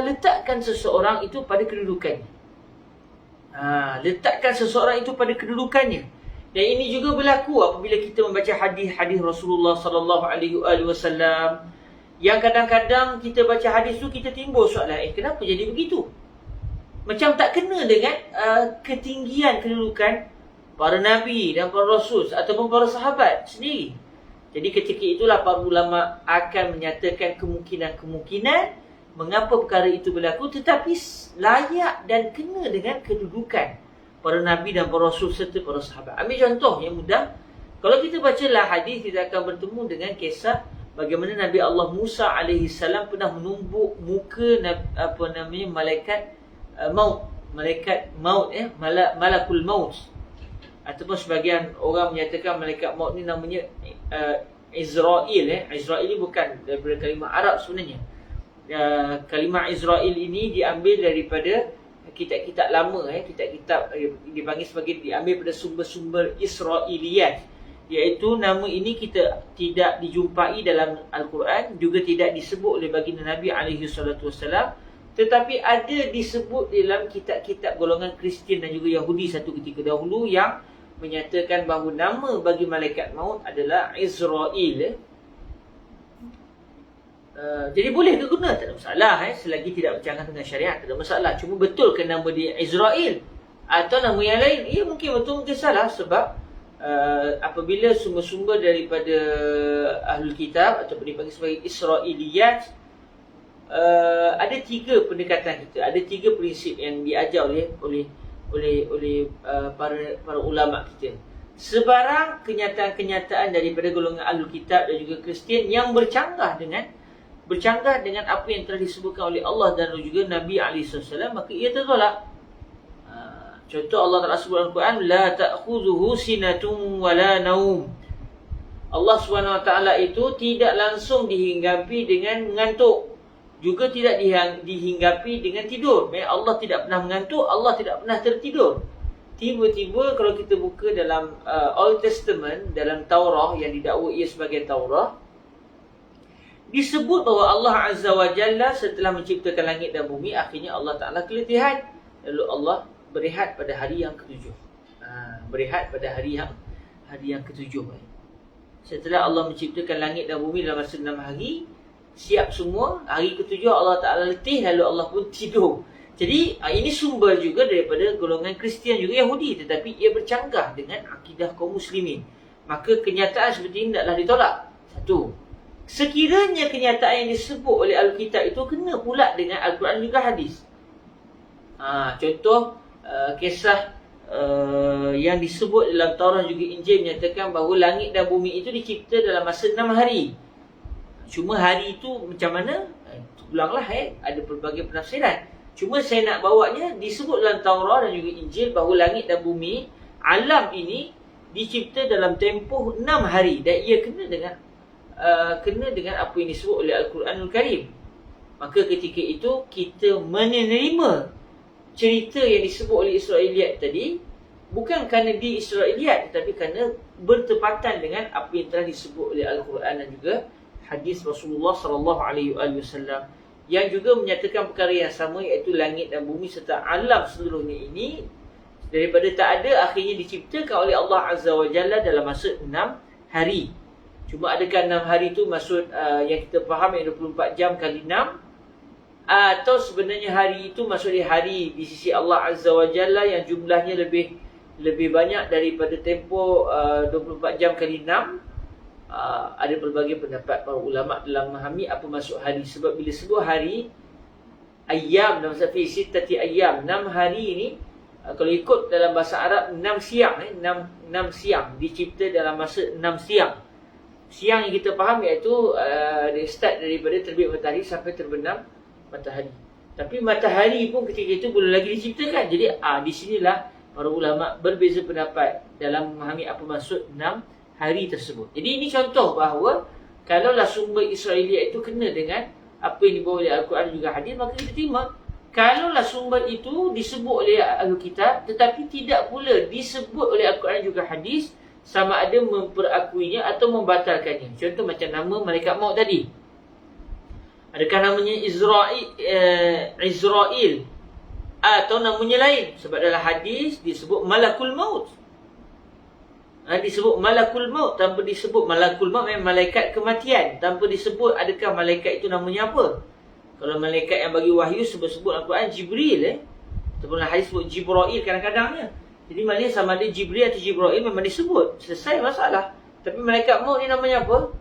letakkan seseorang itu pada kedudukannya. Letakkan seseorang itu pada kedudukannya. Dan ini juga berlaku apabila kita membaca hadis-hadis Rasulullah sallallahu alaihi wasallam, yang kadang-kadang kita baca hadis tu kita timbul soalan, kenapa jadi begitu? Macam tak kena dengan ketinggian kedudukan para nabi dan para rasul ataupun para sahabat sendiri. Jadi ketika itulah para ulama akan menyatakan kemungkinan-kemungkinan mengapa perkara itu berlaku, tetapi layak dan kena dengan kedudukan para nabi dan para rasul serta para sahabat. Ambil contoh yang mudah. Kalau kita bacalah hadis, kita akan bertemu dengan kisah bagaimana Nabi Allah Musa alaihi salam pernah menumbuk muka malaikat maut, malakul maut. Ataupun sebahagian orang menyatakan malaikat maut ni namanya Israel. Israel ni bukan daripada kalimah Arab sebenarnya. Kalimah Israel ini diambil daripada kitab-kitab lama. Kitab-kitab dipanggil sebagai diambil pada sumber-sumber Israiliyat. Iaitu nama ini kita tidak dijumpai dalam Al-Quran, juga tidak disebut oleh baginda Nabi SAW, tetapi ada disebut dalam kitab-kitab golongan Kristian dan juga Yahudi satu ketika dahulu yang menyatakan bahawa nama bagi malaikat maut adalah Israel. Jadi boleh ke guna? Tak ada masalah. Selagi tidak bercanggah dengan syariat, tak ada masalah. Cuma betul ke nama dia Israel? Atau nama yang lain, ia mungkin betul, mungkin salah. Sebab apabila sumber-sumber daripada Ahlul Kitab ataupun dipanggil sebagai Israiliyat, ada 3 pendekatan kita, ada 3 prinsip yang diajar oleh para ulama kita. Sebarang kenyataan-kenyataan daripada golongan Ahlul Kitab dan juga Kristian yang bercanggah dengan apa yang telah disebutkan oleh Allah dan juga Nabi SAW, maka ia tertolak. Contoh Allah Ta'ala sebut dalam Al-Quran, la ta'khudhuhu sinatun wala naum. Allah SWT itu tidak langsung dihinggapi dengan mengantuk, juga tidak dihinggapi dengan tidur. Maksudnya Allah tidak pernah mengantuk, Allah tidak pernah tertidur. Tiba-tiba kalau kita buka dalam Old Testament, dalam Taurah yang didakwa ia sebagai Taurah, disebut bahawa Allah Azza wa Jalla setelah menciptakan langit dan bumi, akhirnya Allah Ta'ala keletihan. Lalu Allah berehat pada hari yang ke-7. Berehat pada hari yang ke-7. Setelah Allah menciptakan langit dan bumi dalam masa 6 hari, siap semua, hari ke-7 Allah Ta'ala letih, lalu Allah pun tidur. Jadi ini sumber juga daripada golongan Kristian juga Yahudi, tetapi ia bercanggah dengan akidah kaum muslimin. Maka kenyataan seperti ini tidaklah ditolak. Satu, sekiranya kenyataan yang disebut oleh Alkitab itu kena pula dengan Al-Quran juga hadis. Contoh kisah yang disebut dalam Taurat juga Injil menyatakan bahawa langit dan bumi itu dicipta dalam masa 6 hari. Cuma hari itu macam mana? Ulanglah ada pelbagai penafsiran. Cuma saya nak bawanya, disebut dalam Taurat dan juga Injil bahawa langit dan bumi, alam ini dicipta dalam tempoh 6 hari. Dan ia kena dengan apa yang disebut oleh Al-Quranul Karim. Maka ketika itu kita menerima cerita yang disebut oleh Israiliyat tadi, bukan kerana di Israiliyat, tetapi kerana bertepatan dengan apa yang telah disebut oleh Al-Quran dan juga hadis Rasulullah SAW, yang juga menyatakan perkara yang sama, iaitu langit dan bumi serta alam seluruhnya ini daripada tak ada akhirnya diciptakan oleh Allah Azza wa Jalla dalam masa 6 hari. Cuma adakah 6 hari itu maksud yang kita faham yang 24 jam kali 6, atau sebenarnya hari itu maksudnya hari di sisi Allah Azza wa Jalla yang jumlahnya lebih banyak daripada tempoh 24 jam kali 6. Ada pelbagai pendapat para ulama dalam memahami apa maksud hari. Sebab bila sebut hari, ayyam dalam bahasa fisik tati ayyam, 6 hari ini kalau ikut dalam bahasa Arab 6 siang, 6 siang dicipta dalam masa 6 siang. Siang yang kita faham iaitu start daripada terbit matahari sampai terbenam matahari. Tapi matahari pun ketika itu belum lagi diciptakan. Jadi di sinilah para ulama berbeza pendapat dalam memahami apa maksud 6 hari tersebut. Jadi ini contoh bahawa kalaulah sumber Israiliyat itu kena dengan apa yang dibawa oleh Al-Quran juga hadis, maka kita terima. Kalaulah sumber itu disebut oleh Al-Kitab tetapi tidak pula disebut oleh Al-Quran juga hadis, sama ada memperakuinya atau membatalkannya. Contoh macam nama malaikat maut tadi. Adakah namanya Israel atau namanya lain? Sebab dalam hadis disebut Malakul Maut. Disebut Malakul Maut tanpa disebut Malakul Maut, memang malaikat kematian, tanpa disebut adakah malaikat itu namanya apa. Kalau malaikat yang bagi wahyu sebut-sebut Al-Quran Jibril, ataupun hadis sebut Jibrail kadang-kadangnya. Jadi maknanya sama ada Jibril atau Jibrail memang disebut, selesai masalah. Tapi malaikat maut ni namanya apa?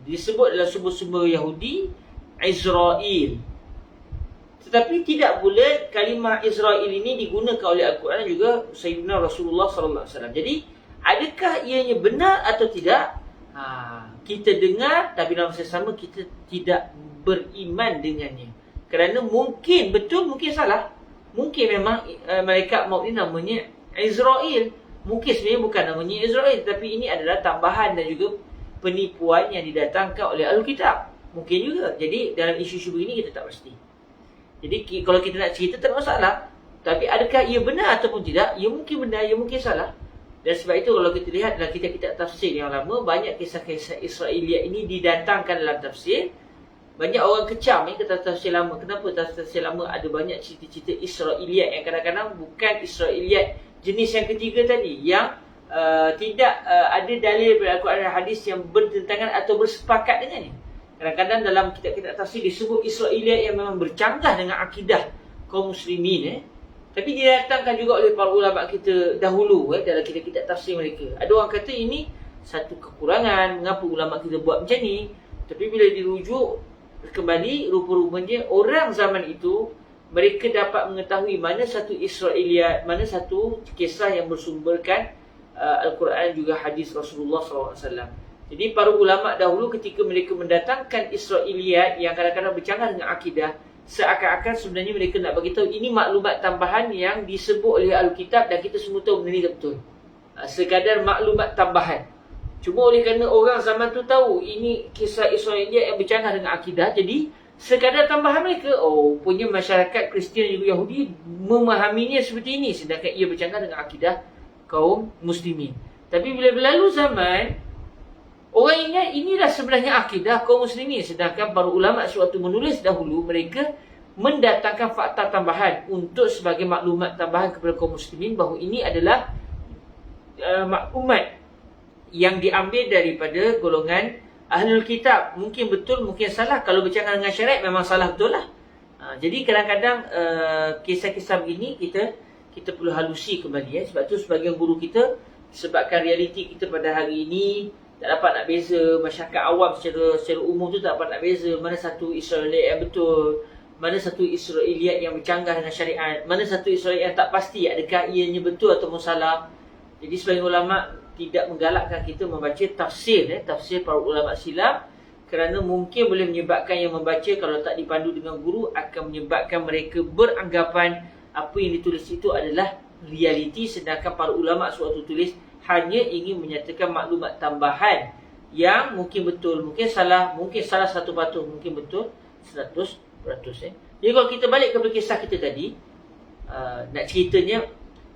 Disebut dalam sumber-sumber Yahudi Israel. Tetapi tidak pula kalimah Israel ini digunakan oleh Al-Quran juga Sayyidina Rasulullah SAW. Jadi adakah ianya benar atau tidak? Kita dengar, tapi dalam masa sama kita tidak beriman dengannya. Kerana mungkin betul, mungkin salah. Mungkin memang malaikat maut ini namanya Israel. Mungkin sebenarnya bukan namanya Israel, tapi ini adalah tambahan dan juga penipuan yang didatangkan oleh Alkitab. Mungkin juga. Jadi dalam isu-isu begini kita tak pasti. Jadi kalau kita nak cerita tak masalah. Tapi adakah ia benar ataupun tidak? Ia mungkin benar, ia mungkin salah. Dan sebab itu kalau kita lihat dalam kitab-kitab tafsir yang lama, banyak kisah-kisah Israiliyat ini didatangkan dalam tafsir. Banyak orang kecam kata tafsir lama. Kenapa tafsir lama ada banyak cerita-cerita Israiliyat yang kadang-kadang bukan Israiliyat jenis yang ketiga tadi, yang tidak ada dalil daripada Al-Quran dan hadis yang bertentangan atau bersepakat dengannya. Kadang-kadang dalam kitab-kitab tafsir disebut Israiliyat yang memang bercanggah dengan akidah kaum muslimin. Tapi didatangkan juga oleh para ulama kita dahulu dalam kitab-kitab tafsir mereka. Ada orang kata ini satu kekurangan, mengapa ulama kita buat macam ni. Tapi bila dirujuk kembali, rupa-rupanya orang zaman itu mereka dapat mengetahui mana satu Israiliyat, mana satu kisah yang bersumberkan Al-Quran juga hadis Rasulullah SAW. Jadi para ulama dahulu ketika mereka mendatangkan Israiliyat yang kadang-kadang bercanggah dengan akidah, seakan-akan sebenarnya mereka nak beritahu ini maklumat tambahan yang disebut oleh Alkitab dan kita semua tahu benda ni tak betul. Sekadar maklumat tambahan. Cuma oleh kerana orang zaman tu tahu ini kisah Israiliyat yang bercanggah dengan akidah, jadi sekadar tambahan mereka, punya masyarakat Kristian juga Yahudi memahaminya seperti ini, sedangkan ia bercanggah dengan akidah kaum muslimin. Tapi bila berlalu zaman, orang ingat inilah sebenarnya akidah kaum muslimin, sedangkan para ulama sewaktu menulis dahulu mereka mendatangkan fakta tambahan untuk sebagai maklumat tambahan kepada kaum muslimin bahawa ini adalah maklumat yang diambil daripada golongan Ahlul Kitab. Mungkin betul, mungkin salah. Kalau bercanggah dengan syariat memang salah betul lah. Jadi kadang-kadang kisah-kisah begini kita perlu halusi kembali. Sebab tu sebagian guru kita, sebabkan realiti kita pada hari ini tak dapat nak beza, masyarakat awam secara umum tu tak dapat nak beza mana satu Israiliyat yang betul, mana satu Israiliyat yang bercanggah dengan syariat, mana satu Israiliyat yang tak pasti adakah ianya betul ataupun salah. Jadi sebagian ulama tidak menggalakkan kita membaca tafsir tafsir para ulama silam, kerana mungkin boleh menyebabkan yang membaca kalau tak dipandu dengan guru akan menyebabkan mereka beranggapan apa yang ditulis itu adalah realiti, sedangkan para ulama sewaktu tulis hanya ingin menyatakan maklumat tambahan yang mungkin betul, mungkin salah 100%, mungkin betul 100%. Jadi kalau kita balik kepada kisah kita tadi, nak ceritanya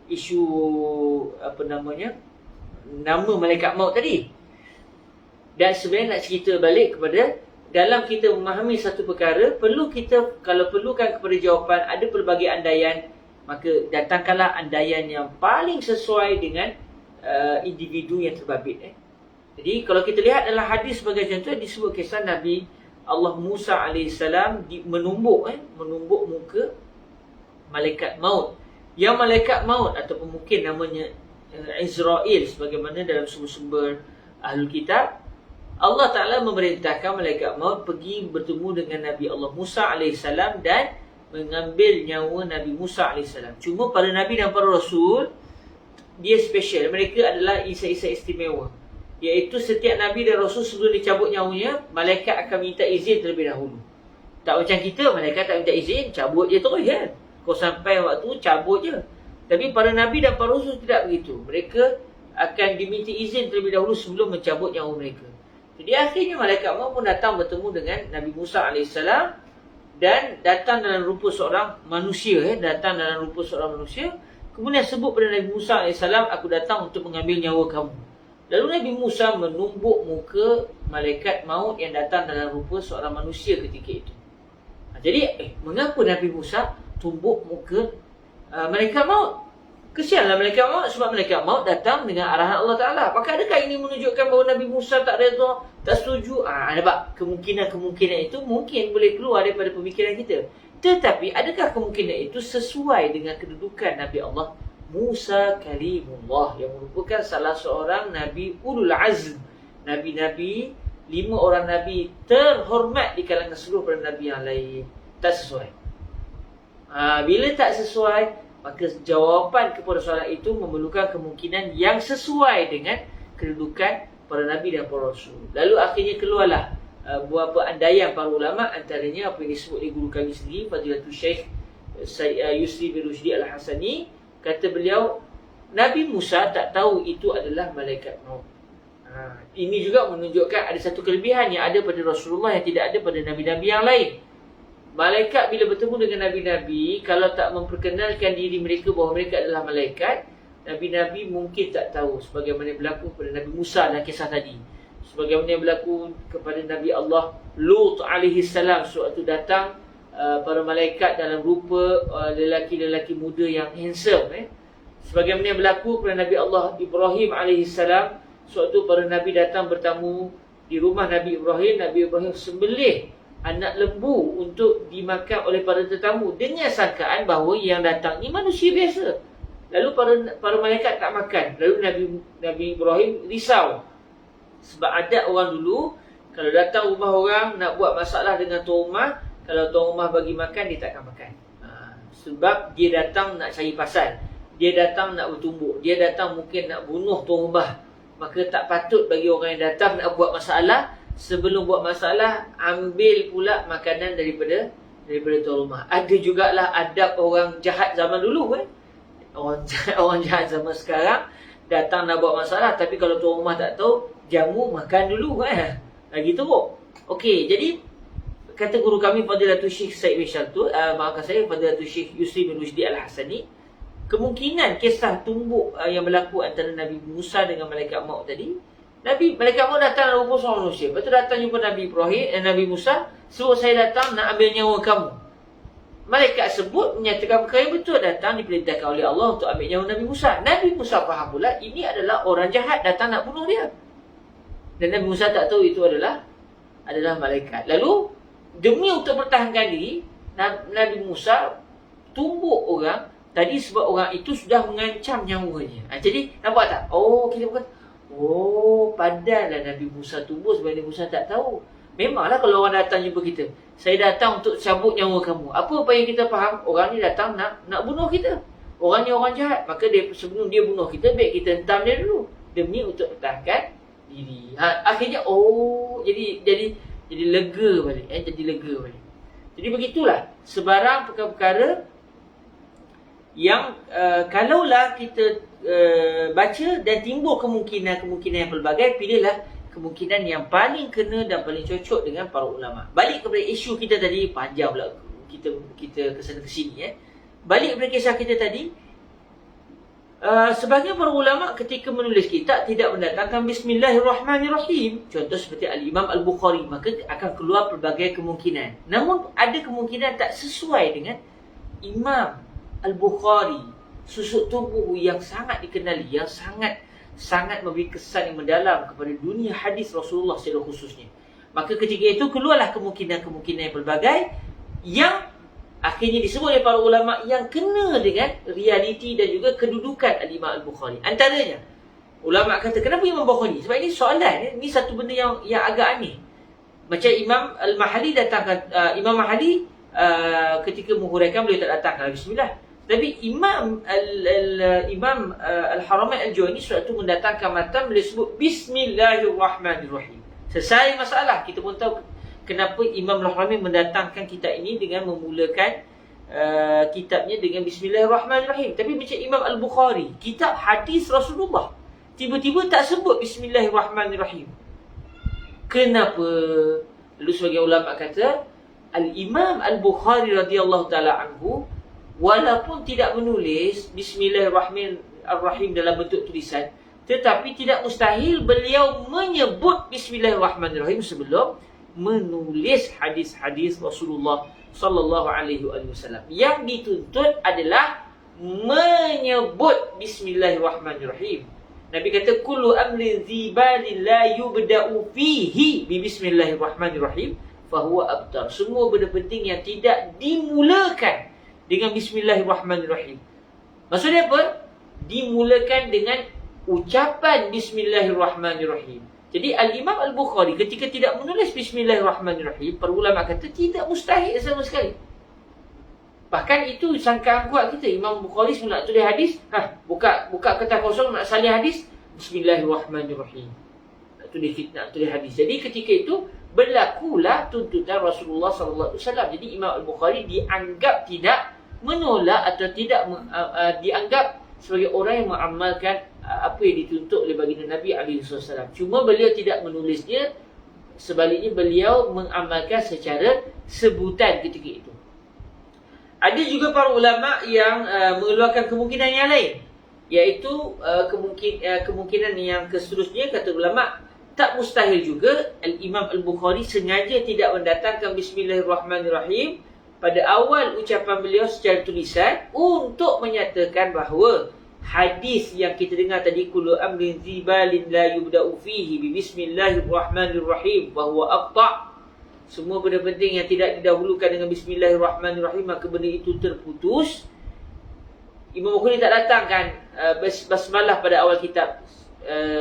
isu nama malaikat maut tadi. Dan sebenarnya nak cerita balik kepada dalam kita memahami satu perkara, kalau perlukan kepada jawapan, ada pelbagai andaian, maka datangkanlah andaian yang paling sesuai dengan individu yang terbabit. Jadi kalau kita lihat dalam hadis sebagai contoh, disebut kisah Nabi Allah Musa AS menumbuk muka malaikat maut. Yang malaikat maut ataupun mungkin namanya Israel sebagaimana dalam sumber-sumber Ahlul Kitab, Allah Ta'ala memerintahkan malaikat maut pergi bertemu dengan Nabi Allah Musa AS dan mengambil nyawa Nabi Musa AS. Cuma para Nabi dan para Rasul, dia special. Mereka adalah isa-isa istimewa, iaitu setiap Nabi dan Rasul sebelum dicabut nyawanya, malaikat akan minta izin terlebih dahulu. Tak macam kita, malaikat tak minta izin, cabut je terus kan. Kau sampai waktu, cabut je. Tapi para Nabi dan para Rasul tidak begitu. Mereka akan diminta izin terlebih dahulu sebelum mencabut nyawa mereka. Jadi akhirnya malaikat maut pun datang bertemu dengan Nabi Musa AS dan datang dalam rupa seorang manusia. Kemudian sebut pada Nabi Musa AS, aku datang untuk mengambil nyawa kamu. Lalu Nabi Musa menumbuk muka malaikat maut yang datang dalam rupa seorang manusia ketika itu. Jadi mengapa Nabi Musa tumbuk muka malaikat maut? Kesianlah malaikat maut, sebab malaikat maut datang dengan arahan Allah Ta'ala. Apakah adakah ini menunjukkan bahawa Nabi Musa tak redha, tak setuju? Nampak kemungkinan itu mungkin boleh keluar daripada pemikiran kita. Tetapi adakah kemungkinan itu sesuai dengan kedudukan Nabi Allah Musa Kalimullah, yang merupakan salah seorang Nabi Ulul Azm, Nabi-Nabi, 5 orang Nabi terhormat di kalangan seluruh para Nabi yang lain? Tak sesuai. Bila tak sesuai, maka jawapan kepada soalan itu memerlukan kemungkinan yang sesuai dengan kedudukan para Nabi dan para Rasul. Lalu akhirnya keluarlah beberapa andaian para ulama, antaranya apa yang disebut oleh guru kami sendiri, Fadilatul Syekh Yusri bin Rushdi Al-Hasani. Kata beliau, Nabi Musa tak tahu itu adalah malaikat maut. Ini juga menunjukkan ada satu kelebihan yang ada pada Rasulullah yang tidak ada pada Nabi-Nabi yang lain. Malaikat bila bertemu dengan Nabi-Nabi, kalau tak memperkenalkan diri mereka bahawa mereka adalah malaikat, Nabi-Nabi mungkin tak tahu. Sebagaimana berlaku pada Nabi Musa dalam kisah tadi, sebagaimana berlaku kepada Nabi Allah Lut AS, sewaktu datang para malaikat dalam rupa lelaki-lelaki muda yang handsome. Sebagaimana berlaku kepada Nabi Allah Ibrahim AS, sewaktu para Nabi datang bertamu di rumah Nabi Ibrahim, Nabi Ibrahim sembelih anak lembu untuk dimakan oleh para tetamu dengan sangkaan bahawa yang datang ni manusia biasa. Lalu para malaikat tak makan. Lalu Nabi Ibrahim risau. Sebab ada orang dulu, kalau datang rumah orang nak buat masalah dengan tuan rumah, kalau tuan rumah bagi makan, dia takkan makan. Sebab dia datang nak cari pasal, dia datang nak bertumbuk, dia datang mungkin nak bunuh tuan rumah. Maka tak patut bagi orang yang datang nak buat masalah. Sebelum buat masalah, ambil pula makanan daripada tuan rumah. Ada jugalah adab orang jahat zaman dulu kan. Orang jahat zaman sekarang datang nak buat masalah, tapi kalau tuan rumah tak tahu, jamu makan dulu kan. Lagi teruk. Okey, jadi kata guru kami Fadilatul Syekh Said bin Shaltul, maafkan saya, Fadilatul Syekh Yusri bin Rushdi Al-Hasani, kemungkinan kisah tumbuk yang berlaku antara Nabi Musa dengan malaikat maut tadi, malaikat maut datang dalam rupa seorang manusia. Lepas tu datang jumpa Nabi Musa, suruh saya datang nak ambil nyawa kamu. Malaikat sebut menyatakan perkara yang betul, datang diperintahkan oleh Allah untuk ambil nyawa Nabi Musa. Nabi Musa faham pula ini adalah orang jahat datang nak bunuh dia. Dan Nabi Musa tak tahu itu adalah malaikat. Lalu demi untuk pertahankan diri, Nabi Musa tumbuk orang tadi sebab orang itu sudah mengancam nyawanya. Jadi nampak tak? Kita bukan padanlah Nabi Musa tumbuk sebab Nabi Musa tak tahu. Memanglah kalau orang datang jumpa kita, saya datang untuk cabut nyawa kamu. Apa yang kita faham? Orang ni datang nak bunuh kita. Orang ni orang jahat. Maka sebelum dia bunuh kita, baik kita hentam dia dulu demi untuk pertahankan diri. Akhirnya jadi lega balik. Jadi begitulah sebarang perkara-perkara yang kalaulah kita baca dan timbul kemungkinan yang pelbagai, pilihlah kemungkinan yang paling kena dan paling cocok dengan para ulama. Balik kepada isu kita tadi, panjang pula kita kesana kesini. Balik kepada kisah kita tadi, sebahagian para ulama ketika menulis kitab tidak mendatangkan Bismillahirrahmanirrahim. Contoh seperti Al-Imam Al-Bukhari, maka akan keluar pelbagai kemungkinan. Namun ada kemungkinan tak sesuai dengan Imam Al-Bukhari, susuk tubuh yang sangat dikenali, yang sangat memberi kesan yang mendalam kepada dunia hadis Rasulullah secara khususnya. Maka ketika itu keluarlah kemungkinan yang pelbagai yang akhirnya disebut oleh para ulama yang kena dengan realiti dan juga kedudukan Al-Imam Al-Bukhari. Antaranya, ulama kata, kenapa Imam Bukhari? Sebab ini soalan, ini satu benda yang agak aneh. Macam Imam Al-Mahali datangkan, Imam Mahali ketika menghuraikan beliau tak datang kalau bismillah. Tapi Imam Al-Haramain Al-Juwayni surat itu mendatangkan matan, beliau sebut Bismillahirrahmanirrahim. Selesai masalah. Kita pun tahu kenapa Imam Al-Haramain mendatangkan kitab ini dengan memulakan kitabnya dengan Bismillahirrahmanirrahim. Tapi macam Imam Al-Bukhari, kitab hadis Rasulullah, tiba-tiba tak sebut Bismillahirrahmanirrahim. Kenapa? Lalu sebagian ulama kata, Al-Imam Al-Bukhari radhiyallahu ta'ala anhu, walaupun tidak menulis Bismillahirrahmanirrahim dalam bentuk tulisan, tetapi tidak mustahil beliau menyebut Bismillahirrahmanirrahim sebelum menulis hadis-hadis Rasulullah sallallahu alaihi wasallam. Yang dituntut adalah menyebut Bismillahirrahmanirrahim. Nabi kata, kullu amrin zibalin la yubda'u fihi bi Bismillahirrahmanirrahim fahuwa abtar. Semua benda penting yang tidak dimulakan dengan Bismillahirrahmanirrahim. Maksudnya apa? Dimulakan dengan ucapan Bismillahirrahmanirrahim. Jadi Al-Imam Al-Bukhari ketika tidak menulis Bismillahirrahmanirrahim, para ulama kata tidak mustahil sama sekali. Bahkan itu sangkaan kuat kita. Imam Bukhari semula tulis hadis, buka kertas kosong nak salin hadis, Bismillahirrahmanirrahim. Nak tulis fitnah, tulis hadis. Jadi ketika itu berlakulah tuntutan Rasulullah sallallahu alaihi wasallam. Jadi Imam Al-Bukhari dianggap tidak menolak atau tidak dianggap sebagai orang yang mengamalkan apa yang dituntut oleh baginda Nabi alaihi wasallam. Cuma beliau tidak menulisnya, sebaliknya beliau mengamalkan secara sebutan ketika itu. Ada juga para ulama yang mengeluarkan kemungkinan yang lain, iaitu kemungkinan yang seterusnya. Kata ulama, tak mustahil juga Al-Imam Al-Bukhari sengaja tidak mendatangkan Bismillahirrahmanirrahim pada awal ucapan beliau secara tulisan untuk menyatakan bahawa hadis yang kita dengar tadi, kullu amrin zibalin la yubda'u fihi bi Bismillahirrahmanirrahim wa huwa aqta', semua benda penting yang tidak didahulukan dengan Bismillahirrahmanirrahim, maka benda itu terputus. Imam Bukhari tak datangkan basmalah pada awal kitab.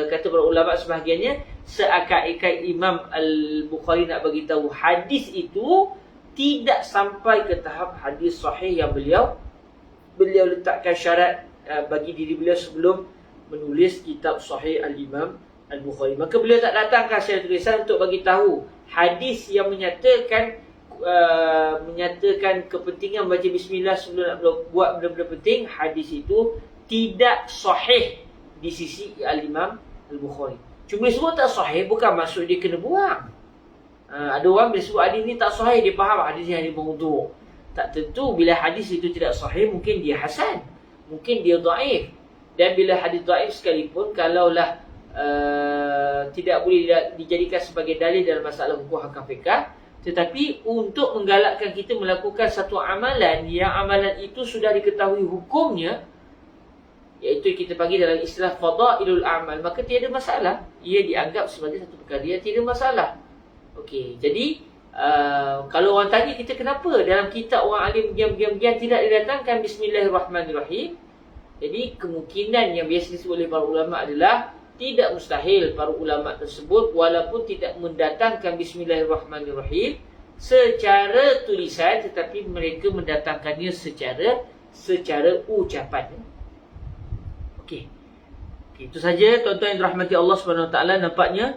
Kata para ulama sebahagiannya, seakan-akan Imam Al-Bukhari nak bagi tahu hadis itu tidak sampai ke tahap hadis sahih yang beliau letakkan syarat bagi diri beliau sebelum menulis kitab Sahih Al-Imam Al-Bukhari. Maka beliau tak datangkan secara tulisan untuk bagi tahu hadis yang menyatakan kepentingan baca bismillah sebelum nak buat benda-benda penting. Hadis itu tidak sahih di sisi Al-Imam Al-Bukhari. Cuma sebut tak sahih bukan maksud dia kena buang. Ada orang bila sebut hadis ni tak sahih, dia faham hadis ni hadis maudhu'. Tak tentu. Bila hadis itu tidak sahih, mungkin dia hasan, mungkin dia dhaif. Dan bila hadis dhaif sekalipun, kalaulah tidak boleh dijadikan sebagai dalil dalam masalah hukum hakam fiqh, tetapi untuk menggalakkan kita melakukan satu amalan yang amalan itu sudah diketahui hukumnya, iaitu kita panggil dalam istilah fadailul amal, maka tiada masalah. Ia dianggap sebagai satu perkara yang tiada masalah. Okey, jadi kalau orang tanya kita kenapa dalam kitab orang alim diam-diam tidak didatangkan Bismillahirrahmanirrahim, jadi kemungkinan yang biasa disebut oleh para ulama adalah tidak mustahil para ulama tersebut walaupun tidak mendatangkan Bismillahirrahmanirrahim secara tulisan, tetapi mereka mendatangkannya secara ucapan. Okey, itu saja tuan-tuan yang dirahmati Allah SWT. Nampaknya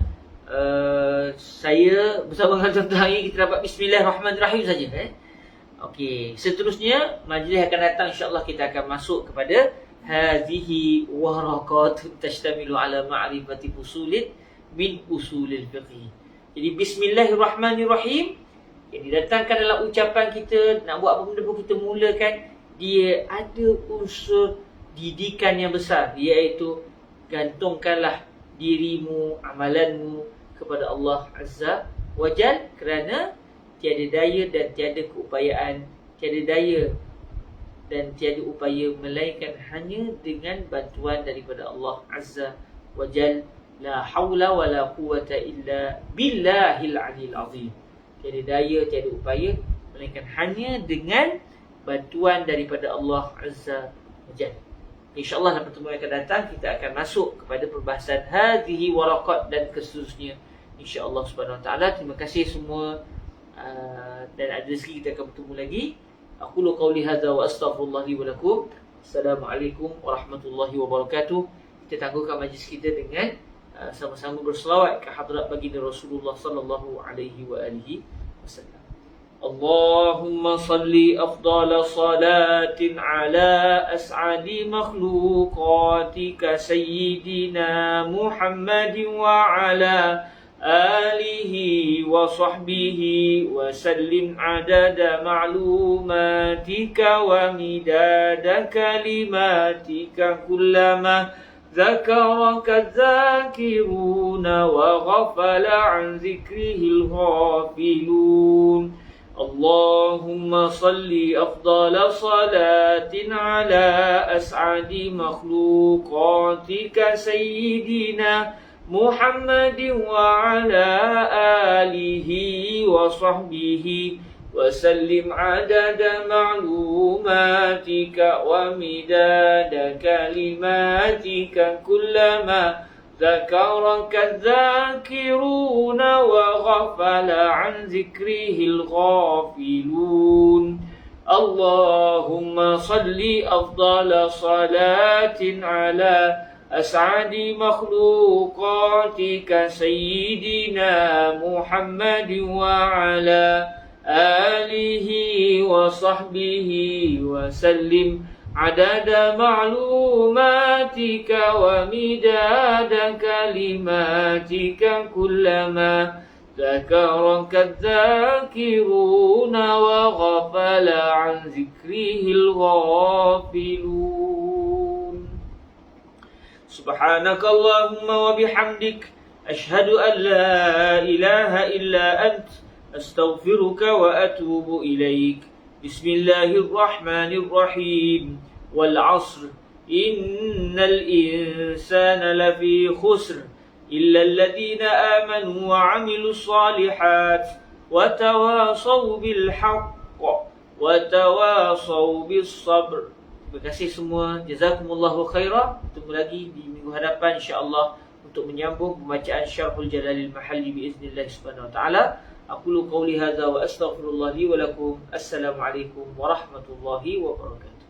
saya bersama dengan tuan-tuan hari ini kita dapat Bismillahirrahmanirrahim saja. Okey, seterusnya majlis akan datang, insya-Allah kita akan masuk kepada hadhihi waraqatun tashtamilu ala ma'rifati usulin min usulil fiqh. Jadi Bismillahirrahmanirrahim yang didatangkan dalam ucapan kita, nak buat apa benda pun kita mulakan, dia ada unsur didikan yang besar, iaitu gantungkanlah dirimu, amalanmu kepada Allah Azza wa Jal, kerana tiada daya dan tiada keupayaan, tiada daya dan tiada upaya melainkan hanya dengan bantuan daripada Allah Azza wa Jal. La haula wa la quwata illa billahil aliyil azim. Tiada daya, tiada upaya melainkan hanya dengan bantuan daripada Allah Azza wa Jal. InsyaAllah dalam pertemuan yang akan datang kita akan masuk kepada perbahasan hadhihi waraqat dan seterusnya, InsyaAllah subhanahu wa ta'ala. Terima kasih semua, dan ada rezeki kita akan bertemu lagi. Aqulu qawli hadza wa astaghfirullah li wa lakum. Assalamualaikum warahmatullahi wabarakatuh. Kita tangguhkan majlis kita dengan sama-sama berselawat ke hadrat baginda Rasulullah sallallahu alaihi wa alihi wasallam. Allahumma salli afdala salatin ala as'adi makhluqatika sayyidina Muhammadin wa ala alihi wa sahbihi wa sallim adada ma'lumatika wa midada kalimatika kullama zakaraka dzakiruna wa ghafala an zikrihil ghafilun. Allahumma salli afdala salatin ala as'adi makhluqatika sayyidina Muhammadin wa ala alihi wa sahbihi wa sallim adada ma'lumatika wa midada kalimatika kullama ذكرك الذاكرون وغفل عن ذكره الغافلون. اللهم صل أفضل صلاة على أسعد مخلوقاتك سيدنا محمد وعلى آله وصحبه وسلم عدد معلوماتك ومداد كلماتك كلما ذكرك الذاكرون وغفل عن ذكره الغافلون. سبحانك اللهم وبحمدك أشهد أن لا إله إلا أنت أستغفرك وأتوب إليك. بسم الله الرحمن الرحيم. والعصر إن الإنسان لفي خسر إلا الذين آمنوا وعملوا الصالحات وتواصوا بالحق وتواصوا بالصبر. Terima kasih semua. Jazakumullahu khairah. Bertemu lagi di minggu hadapan insya-Allah untuk menyambung pembacaan Syarhul Jalalil Mahalli biiznillah subhanahu wa taala. Aqulu qawli hadza wa astaghfirullah li wa lakum. Assalamualaikum warahmatullahi wabarakatuh.